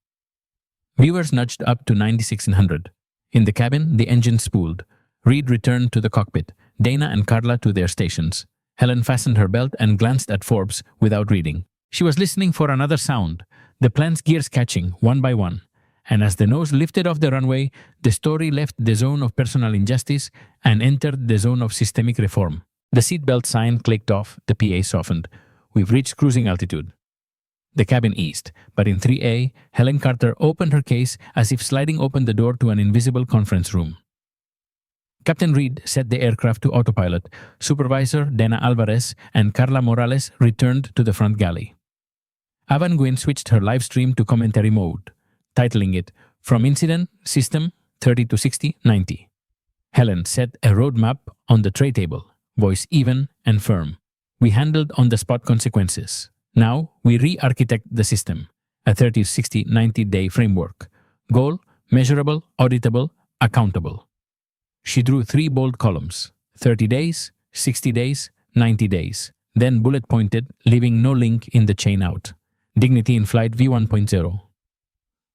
Viewers nudged up to 9600. In the cabin, the engine spooled. Reed returned to the cockpit. Dana and Carla to their stations. Helen fastened her belt and glanced at Forbes without reading. She was listening for another sound, the plane's gears catching one by one. And as the nose lifted off the runway, the story left the zone of personal injustice and entered the zone of systemic reform. The seatbelt sign clicked off, the PA softened. We've reached cruising altitude. The cabin eased, but in 3A, Helen Carter opened her case as if sliding open the door to an invisible conference room. Captain Reed set the aircraft to autopilot. Supervisor Dana Alvarez and Carla Morales returned to the front galley. Avan Gwyn switched her live stream to commentary mode, titling it, From Incident, System, 30 to 60, 90. Helen set a roadmap on the tray table, voice even and firm. We handled on-the-spot consequences. Now, we re-architect the system, a 30, 60, 90-day framework. Goal, measurable, auditable, accountable. She drew 3 bold columns, 30 days, 60 days, 90 days, then bullet-pointed, leaving no link in the chain out. Dignity in Flight V1.0.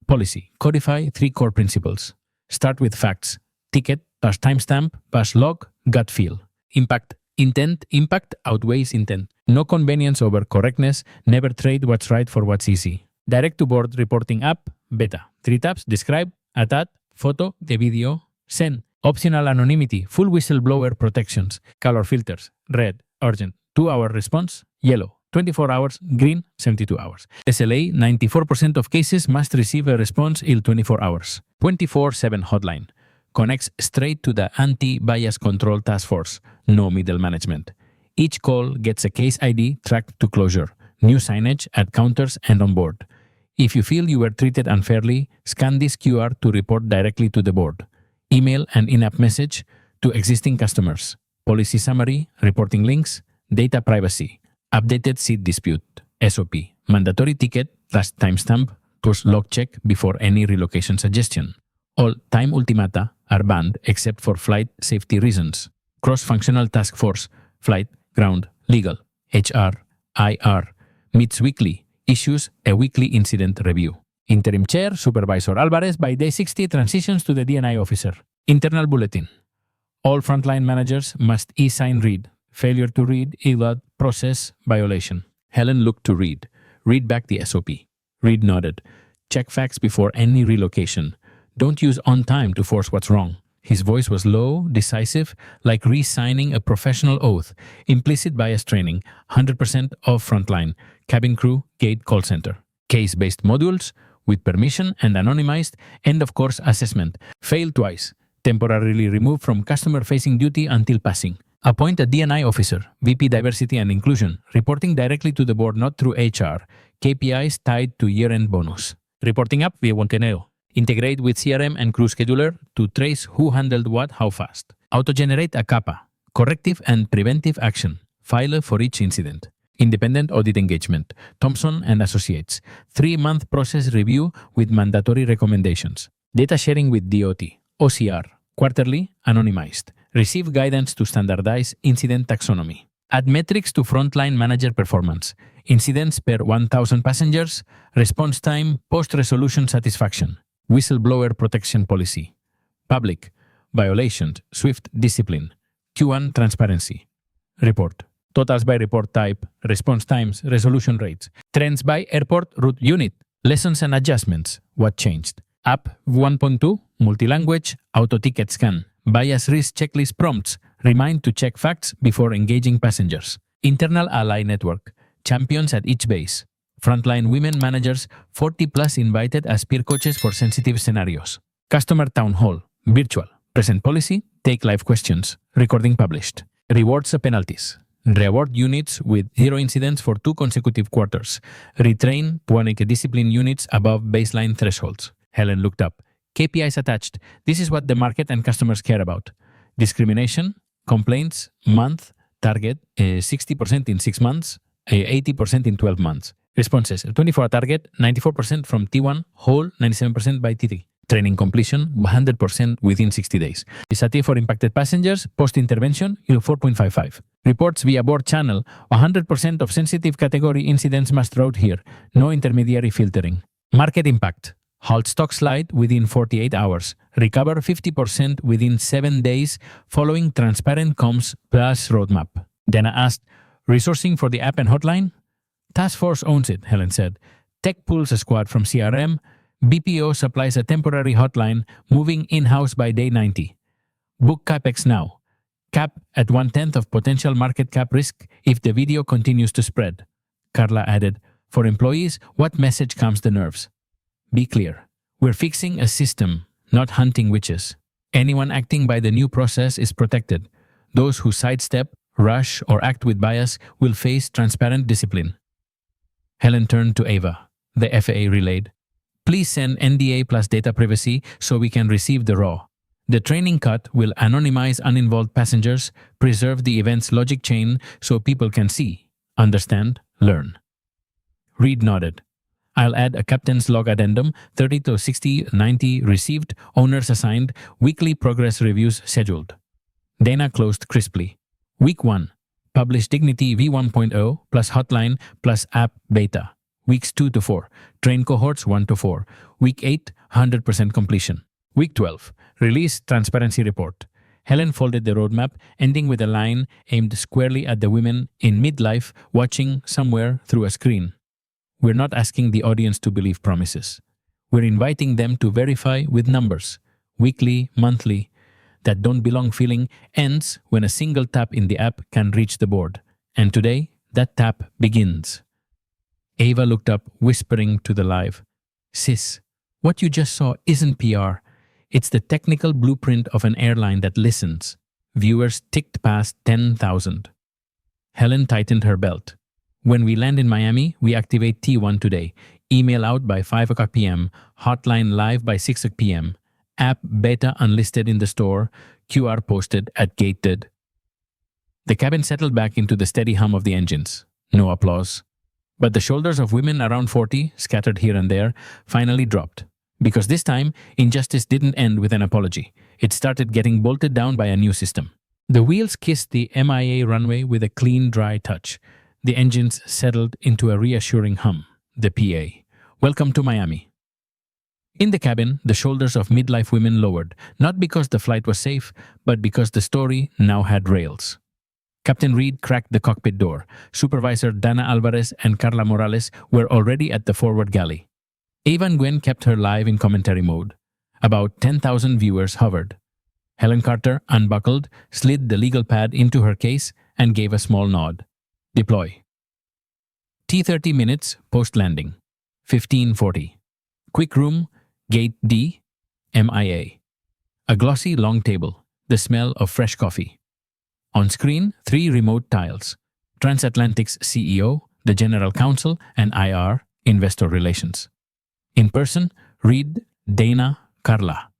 Policy. Codify 3 core principles. Start with facts. Ticket, + timestamp, + log, gut feel. Impact. Intent. Impact outweighs intent. No convenience over correctness. Never trade what's right for what's easy. Direct-to-board reporting app. Beta. 3 taps. Describe. Attach. Photo. The video. Send. Optional anonymity. Full whistleblower protections. Color filters. Red. Urgent. 2-hour response. Yellow. 24 hours, green, 72 hours. SLA, 94% of cases must receive a response in 24 hours. 24/7 hotline. Connects straight to the Anti-Bias Control Task Force. No middle management. Each call gets a case ID tracked to closure. New signage at counters and on board. If you feel you were treated unfairly, scan this QR to report directly to the board. Email and in-app message to existing customers. Policy summary, reporting links, data privacy. Updated seat dispute, SOP, mandatory ticket + timestamp + log check before any relocation suggestion. All time ultimata are banned except for flight safety reasons. Cross-functional task force, flight, ground, legal, HR, IR, meets weekly, issues a weekly incident review. Interim chair, Supervisor Alvarez, by day 60 transitions to the DNI officer. Internal bulletin. All frontline managers must e-sign Reed. Failure to read, ELOD, process, violation. Helen looked to Reed. Read back the SOP. Reed nodded. Check facts before any relocation. Don't use on time to force what's wrong. His voice was low, decisive, like re-signing a professional oath. Implicit bias training, 100% of frontline. Cabin crew, gate call center. Case-based modules, with permission and anonymized, end-of-course assessment. Fail twice. Temporarily removed from customer-facing duty until passing. Appoint a DNI officer, VP Diversity and Inclusion, reporting directly to the board, not through HR. KPIs tied to year-end bonus. Reporting up via Montenegro. Integrate with CRM and crew scheduler to trace who handled what, how fast. Auto-generate a CAPA, corrective and preventive action, filer for each incident. Independent audit engagement, Thompson and Associates. 3-month process review with mandatory recommendations. Data sharing with DOT, OCR, quarterly, anonymized. Receive guidance to standardize incident taxonomy. Add metrics to frontline manager performance. Incidents per 1,000 passengers, response time, post-resolution satisfaction, whistleblower protection policy. Public, violations, swift discipline. Q1 transparency. Report. Totals by report type, response times, resolution rates. Trends by airport route unit. Lessons and adjustments. What changed? App 1.2, multi-language, auto-ticket scan. Bias risk checklist prompts. Remind to check facts before engaging passengers. Internal ally network. Champions at each base. Frontline women managers, 40 plus invited as peer coaches for sensitive scenarios. Customer town hall. Virtual. Present policy. Take live questions. Recording published. Rewards and penalties. Reward units with 0 incidents for 2 consecutive quarters. Retrain Puaneke discipline units above baseline thresholds. Helen looked up. KPIs attached. This is what the market and customers care about. Discrimination, complaints, month, target, 60% in 6 months, 80% in 12 months. Responses, 24 target, 94% from T1, whole, 97% by T3. Training completion, 100% within 60 days. Disati for impacted passengers, post-intervention, 4.55. Reports via board channel, 100% of sensitive category incidents must route here. No intermediary filtering. Market impact. Halt stock slide within 48 hours. Recover 50% within 7 days following transparent comms plus roadmap. Dana asked, resourcing for the app and hotline? Task force owns it, Helen said. Tech pulls a squad from CRM. BPO supplies a temporary hotline, moving in-house by day 90. Book CapEx now. Cap at 1/10 of potential market cap risk if the video continues to spread. Carla added, for employees, what message calms the nerves? Be clear. We're fixing a system, not hunting witches. Anyone acting by the new process is protected. Those who sidestep, rush, or act with bias will face transparent discipline. Helen turned to Ava. The FAA relayed. Please send NDA plus data privacy so we can receive the raw. The training cut will anonymize uninvolved passengers, preserve the event's logic chain so people can see, understand, learn. Reed nodded. I'll add a captain's log addendum, 30 to 60, 90 received, owners assigned, weekly progress reviews scheduled. Dana closed crisply. Week 1. Publish Dignity V1.0 plus hotline plus app beta. Weeks 2 to 4. Train cohorts 1 to 4. Week 8, 100% completion. Week 12. Release transparency report. Helen folded the roadmap, ending with a line aimed squarely at the women in midlife watching somewhere through a screen. We're not asking the audience to believe promises. We're inviting them to verify with numbers, weekly, monthly. That don't belong feeling ends when a single tap in the app can reach the board. And today, that tap begins. Ava looked up, whispering to the live. Sis, what you just saw isn't PR. It's the technical blueprint of an airline that listens. Viewers ticked past 10,000. Helen tightened her belt. When we land in Miami, we activate T1 today. Email out by 5 o'clock p.m. Hotline live by 6 p.m. App beta unlisted in the store. QR posted at gated. The cabin settled back into the steady hum of the engines. No applause. But the shoulders of women around 40, scattered here and there, finally dropped. Because this time, injustice didn't end with an apology. It started getting bolted down by a new system. The wheels kissed the MIA runway with a clean, dry touch. The engines settled into a reassuring hum. The PA. Welcome to Miami. In the cabin, the shoulders of midlife women lowered, not because the flight was safe, but because the story now had rails. Captain Reed cracked the cockpit door. Supervisor Dana Alvarez and Carla Morales were already at the forward galley. Ava and Gwen kept her live in commentary mode. About 10,000 viewers hovered. Helen Carter unbuckled, slid the legal pad into her case, and gave a small nod. Deploy. T30 minutes post-landing. 15:40. Quick room, gate D, MIA. A glossy long table, the smell of fresh coffee. On screen, 3 remote tiles. Transatlantic's CEO, the General Counsel, and IR, Investor Relations. In person, Reed, Dana, Carla.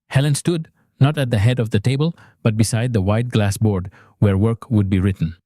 Helen stood, not at the head of the table, but beside the wide glass board where work would be written.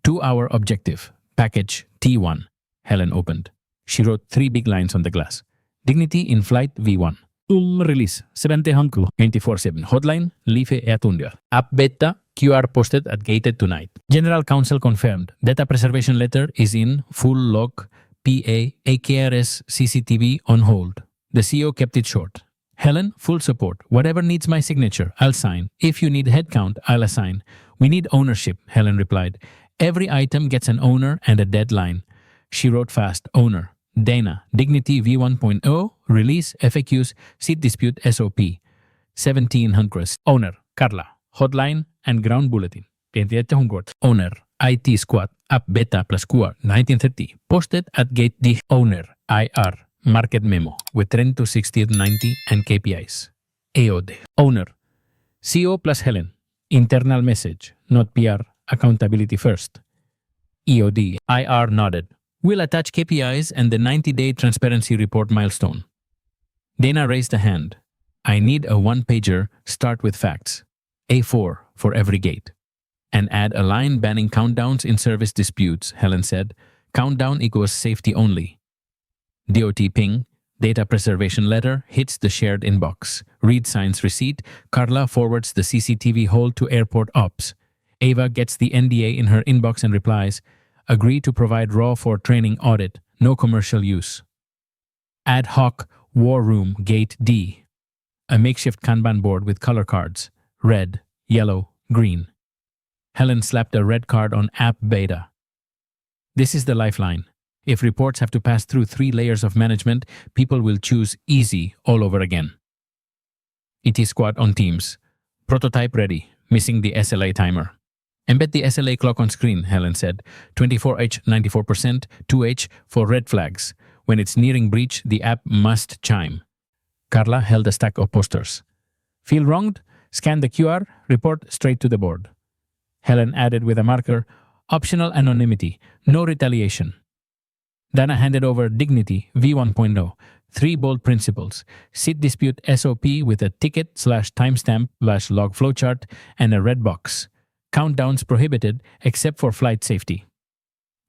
2-hour objective, package T1. Helen opened. She wrote 3 big lines on the glass. Dignity in flight V1. Release 70 hanku 24/7. Hotline live etundia. App beta QR posted at gated tonight. General Counsel confirmed. Data preservation letter is in full log PA AKRS CCTV on hold. The CEO kept it short. Helen, full support. Whatever needs my signature, I'll sign. If you need headcount, I'll assign. We need ownership, Helen replied. Every item gets an owner and a deadline. She wrote fast. Owner. Dana. Dignity V1.0. Release. FAQs. Seat dispute SOP. 1700. Owner. Carla. Hotline and ground bulletin. 2800. Owner. IT squad. App beta plus QR. 1930. Posted at gate D. Owner. IR. Market memo with trend to 60-90 and KPIs. AOD. Owner. CEO plus Helen. Internal message, not PR. Accountability first. EOD. IR nodded. We'll attach KPIs and the 90-day transparency report milestone. Dana raised a hand. I need a one-pager, start with facts. A4 for every gate. And add a line banning countdowns in service disputes, Helen said. Countdown equals safety only. DOT ping, data preservation letter, hits the shared inbox. Reed signs receipt. Carla forwards the CCTV hold to airport ops. Ava gets the NDA in her inbox and replies, agree to provide raw for training audit, no commercial use. Ad hoc war room gate D. A makeshift Kanban board with color cards, red, yellow, green. Helen slapped a red card on app beta. This is the lifeline. If reports have to pass through 3 layers of management, people will choose easy all over again. ET squad on Teams. Prototype ready, missing the SLA timer. Embed the SLA clock on screen, Helen said. 24H 94%, 2H for red flags. When it's nearing breach, the app must chime. Carla held a stack of posters. Feel wronged? Scan the QR, report straight to the board. Helen added with a marker, optional anonymity, no retaliation. Dana handed over Dignity V1.0, 3 bold principles, seat dispute SOP with a ticket/timestamp/log flowchart and a red box. Countdowns prohibited except for flight safety.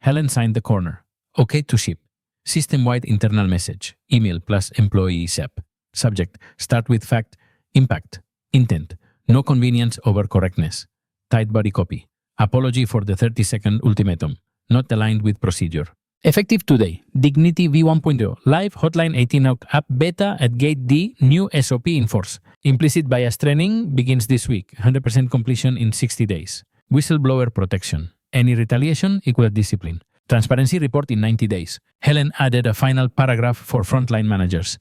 Helen signed the corner. OK to ship. System-wide internal message. Email plus employee SEP. Subject. Start with fact. Impact. Intent. No convenience over correctness. Tight body copy. Apology for the 30-second ultimatum. Not aligned with procedure. Effective today. Dignity V1.0. Live hotline 18 app beta at gate D. New SOP in force. Implicit bias training begins this week. 100% completion in 60 days. Whistleblower protection. Any retaliation equals discipline. Transparency report in 90 days. Helen added a final paragraph for frontline managers.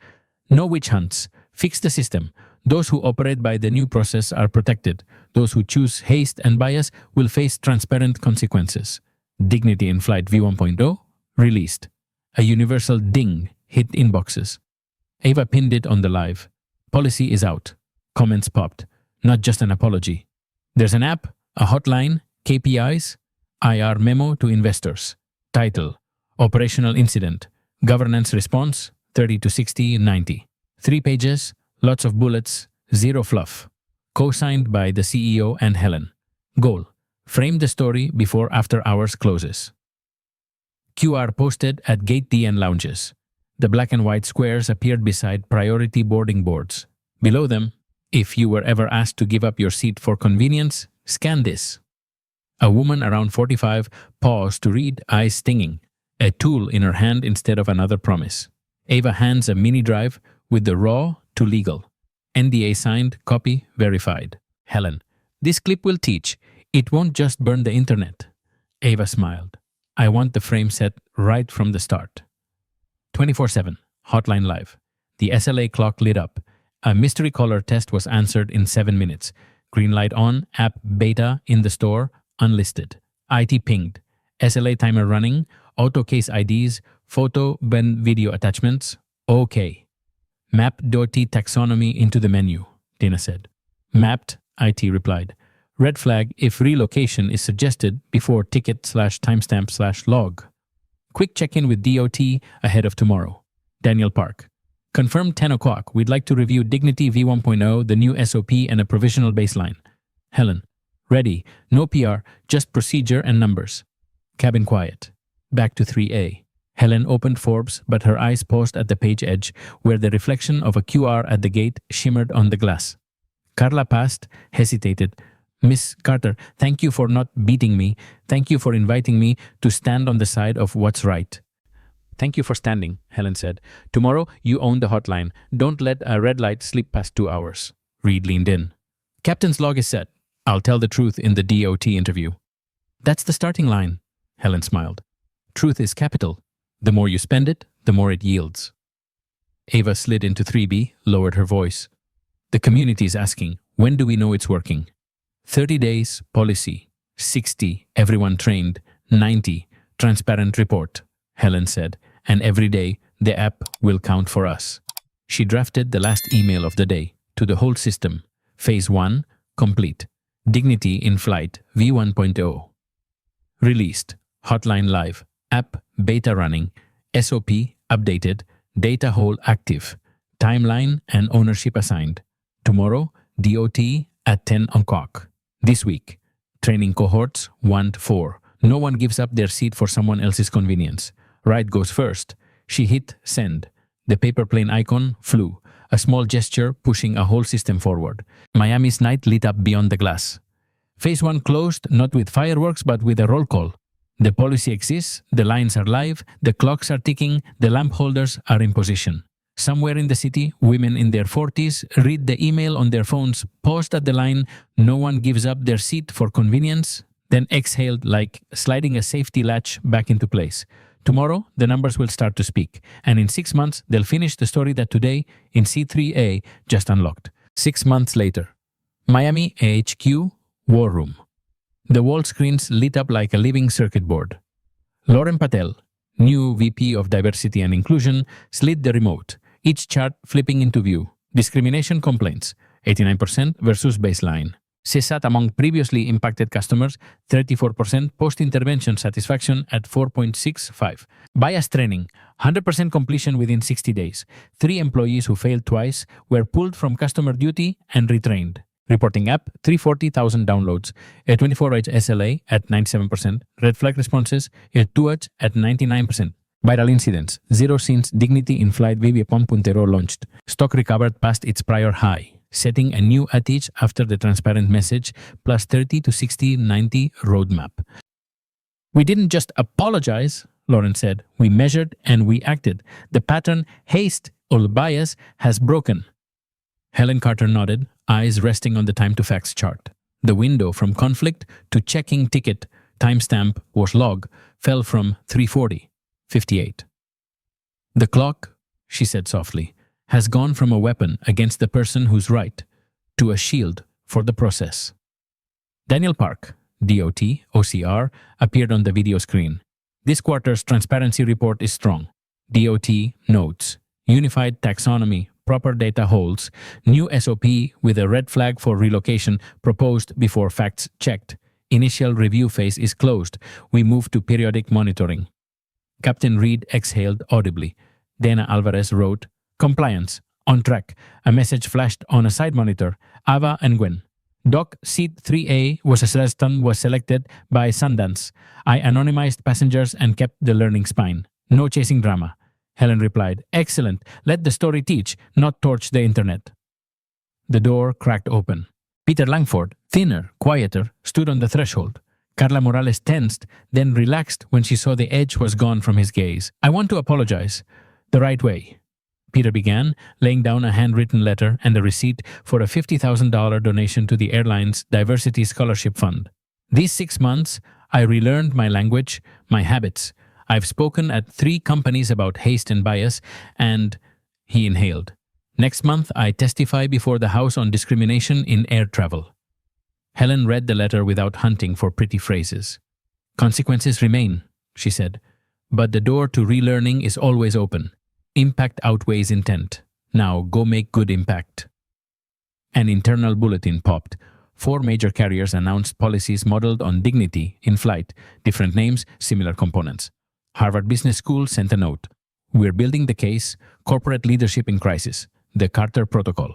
No witch hunts. Fix the system. Those who operate by the new process are protected. Those who choose haste and bias will face transparent consequences. Dignity in Flight V1.0 released. A universal ding hit inboxes. Ava pinned it on the live. Policy is out. Comments popped. Not just an apology. There's an app, a hotline, KPIs, IR memo to investors. Title, Operational Incident. Governance response, 30 to 60, 90. 3 pages, lots of bullets, zero fluff. Co-signed by the CEO and Helen. Goal, frame the story before after hours closes. QR posted at gate D and lounges. The black and white squares appeared beside priority boarding boards. Below them, if you were ever asked to give up your seat for convenience, scan this. A woman around 45 paused to read, eyes stinging. A tool in her hand instead of another promise. Ava hands a mini drive with the raw to legal. NDA signed, copy, verified. Helen, this clip will teach. It won't just burn the internet. Ava smiled. I want the frame set right from the start. 24/7, hotline live. The SLA clock lit up. A mystery caller test was answered in 7 minutes. Green light on, app beta in the store, unlisted. IT pinged. SLA timer running, auto case IDs, photo, Ben video attachments. OK. Map DOT taxonomy into the menu, Dana said. Mapped, IT replied. Red flag if relocation is suggested before ticket/timestamp/log. Quick check-in with DOT ahead of tomorrow. Daniel Park. Confirmed 10 o'clock. We'd like to review Dignity V1.0, the new SOP, and a provisional baseline. Helen. Ready. No PR, just procedure and numbers. Cabin quiet. Back to 3A. Helen opened Forbes, but her eyes paused at the page edge, where the reflection of a QR at the gate shimmered on the glass. Carla passed, hesitated. Miss Carter, thank you for not beating me. Thank you for inviting me to stand on the side of what's right. Thank you for standing, Helen said. Tomorrow, you own the hotline. Don't let a red light slip past 2 hours. Reed leaned in. Captain's log is set. I'll tell the truth in the DOT interview. That's the starting line, Helen smiled. Truth is capital. The more you spend it, the more it yields. Ava slid into 3B, lowered her voice. The community is asking, when do we know it's working? 30 days, policy. 60, everyone trained. 90, transparent report, Helen said. And every day, the app will count for us. She drafted the last email of the day to the whole system. Phase 1, complete. Dignity in flight, V1.0. Released. Hotline live. App beta running. SOP updated. Data hole active. Timeline and ownership assigned. Tomorrow, DOT at 10 o'clock. This week, training cohorts 1 to 4. No one gives up their seat for someone else's convenience. Right goes first. She hit send. The paper plane icon flew. A small gesture pushing a whole system forward. Miami's night lit up beyond the glass. Phase 1 closed not with fireworks but with a roll call. The policy exists, the lines are live, the clocks are ticking, the lamp holders are in position. Somewhere in the city, women in their 40s read the email on their phones, paused at the line, no one gives up their seat for convenience, then exhaled like sliding a safety latch back into place. Tomorrow, the numbers will start to speak, and in 6 months, they'll finish the story that today, in C3A, just unlocked. 6 months later. Miami AHQ War Room. The wall screens lit up like a living circuit board. Lauren Patel, new VP of Diversity and Inclusion, slid the remote, each chart flipping into view. Discrimination complaints, 89% versus baseline. CSAT among previously impacted customers, 34% post-intervention satisfaction at 4.65. Bias training, 100% completion within 60 days. 3 employees who failed twice were pulled from customer duty and retrained. Reporting app, 340,000 downloads. A 24-hour SLA at 97%. Red flag responses, a 2-hour at 99%. Viral incidents, 0 since Dignity in Flight VV.0 launched. Stock recovered past its prior high, setting a new outage after the transparent message, plus 30 to 60, 90 roadmap. We didn't just apologize, Lauren said. We measured and we acted. The pattern, haste or bias, has broken. Helen Carter nodded, eyes resting on the time to facts chart. The window from conflict to checking ticket, timestamp was log, fell from 3:40:58. The clock, she said softly, has gone from a weapon against the person who's right to a shield for the process. Daniel Park, DOT, OCR, appeared on the video screen. This quarter's transparency report is strong. DOT notes, unified taxonomy, proper data holds, new SOP with a red flag for relocation proposed before facts checked. Initial review phase is closed. We move to periodic monitoring. Captain Reed exhaled audibly. Dana Alvarez wrote, compliance, on track. A message flashed on a side monitor. Ava and Gwen. Doc Seat 3A was selected by Sundance. I anonymized passengers and kept the learning spine. No chasing drama. Helen replied, excellent. Let the story teach, not torch the internet. The door cracked open. Peter Langford, thinner, quieter, stood on the threshold. Carla Morales tensed, then relaxed when she saw the edge was gone from his gaze. I want to apologize. The right way. Peter began, laying down a handwritten letter and a receipt for a $50,000 donation to the airline's Diversity Scholarship Fund. These 6 months, I relearned my language, my habits. I've spoken at 3 companies about haste and bias, and he inhaled. Next month, I testify before the House on discrimination in air travel. Helen read the letter without hunting for pretty phrases. Consequences remain, she said, but the door to relearning is always open. Impact outweighs intent. Now go make good impact. An internal bulletin popped. 4 major carriers announced policies modeled on dignity in flight, different names, similar components. Harvard Business School sent a note. We're building the case, corporate leadership in crisis, the Carter Protocol.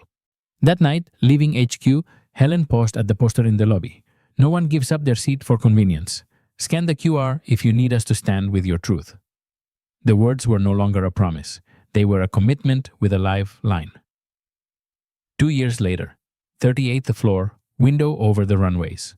That night, leaving HQ, Helen paused at the poster in the lobby. No one gives up their seat for convenience. Scan the QR if you need us to stand with your truth. The words were no longer a promise. They were a commitment with a live line. 2 years later, 38th floor, window over the runways.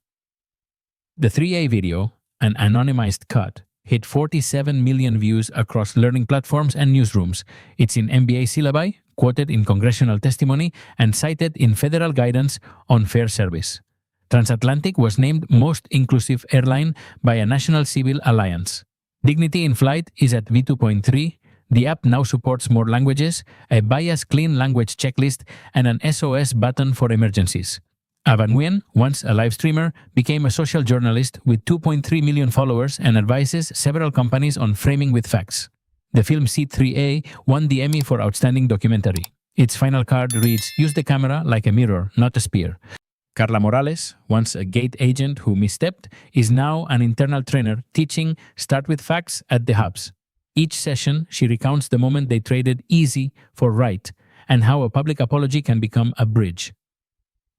The 3A video, an anonymized cut, hit 47 million views across learning platforms and newsrooms. It's in MBA syllabi, quoted in congressional testimony, and cited in federal guidance on fair service. Transatlantic was named Most Inclusive Airline by a National Civil Alliance. Dignity in Flight is at V2.3. The app now supports more languages, a bias-clean language checklist, and an SOS button for emergencies. Avan Nguyen, once a live streamer, became a social journalist with 2.3 million followers and advises several companies on framing with facts. The film C3A won the Emmy for Outstanding Documentary. Its final card reads, "Use the camera like a mirror, not a spear." Carla Morales, once a gate agent who misstepped, is now an internal trainer teaching Start with Facts at the hubs. Each session, she recounts the moment they traded easy for right and how a public apology can become a bridge.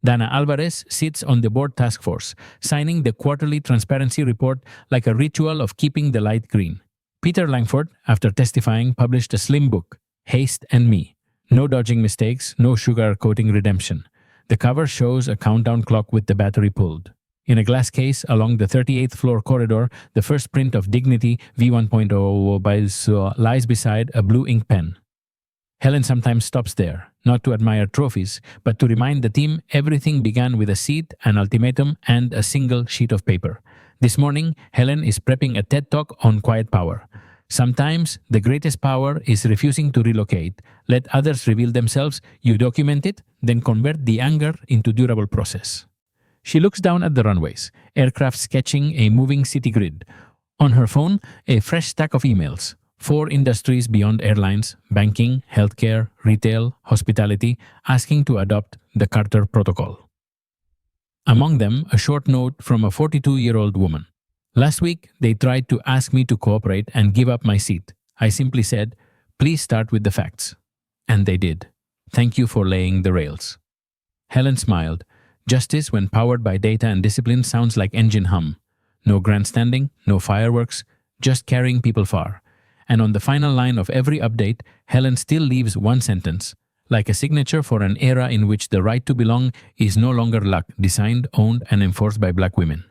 Dana Alvarez sits on the board task force, signing the quarterly transparency report like a ritual of keeping the light green. Peter Langford, after testifying, published a slim book, Haste and Me. No dodging mistakes, no sugar-coating redemption. The cover shows a countdown clock with the battery pulled. In a glass case along the 38th floor corridor, the first print of Dignity V1.0 lies beside a blue ink pen. Helen sometimes stops there, not to admire trophies, but to remind the team everything began with a seat, an ultimatum, and a single sheet of paper. This morning, Helen is prepping a TED Talk on quiet power. Sometimes, the greatest power is refusing to relocate. Let others reveal themselves, you document it, then convert the anger into durable process. She looks down at the runways, aircraft sketching a moving city grid. On her phone, a fresh stack of emails. 4 industries beyond airlines, banking, healthcare, retail, hospitality, asking to adopt the Carter Protocol. Among them, a short note from a 42-year-old woman. Last week, they tried to ask me to cooperate and give up my seat. I simply said, please start with the facts. And they did. Thank you for laying the rails. Helen smiled. Justice, when powered by data and discipline, sounds like engine hum. No grandstanding, no fireworks, just carrying people far. And on the final line of every update, Helen still leaves one sentence, like a signature for an era in which the right to belong is no longer luck, designed, owned, and enforced by Black women.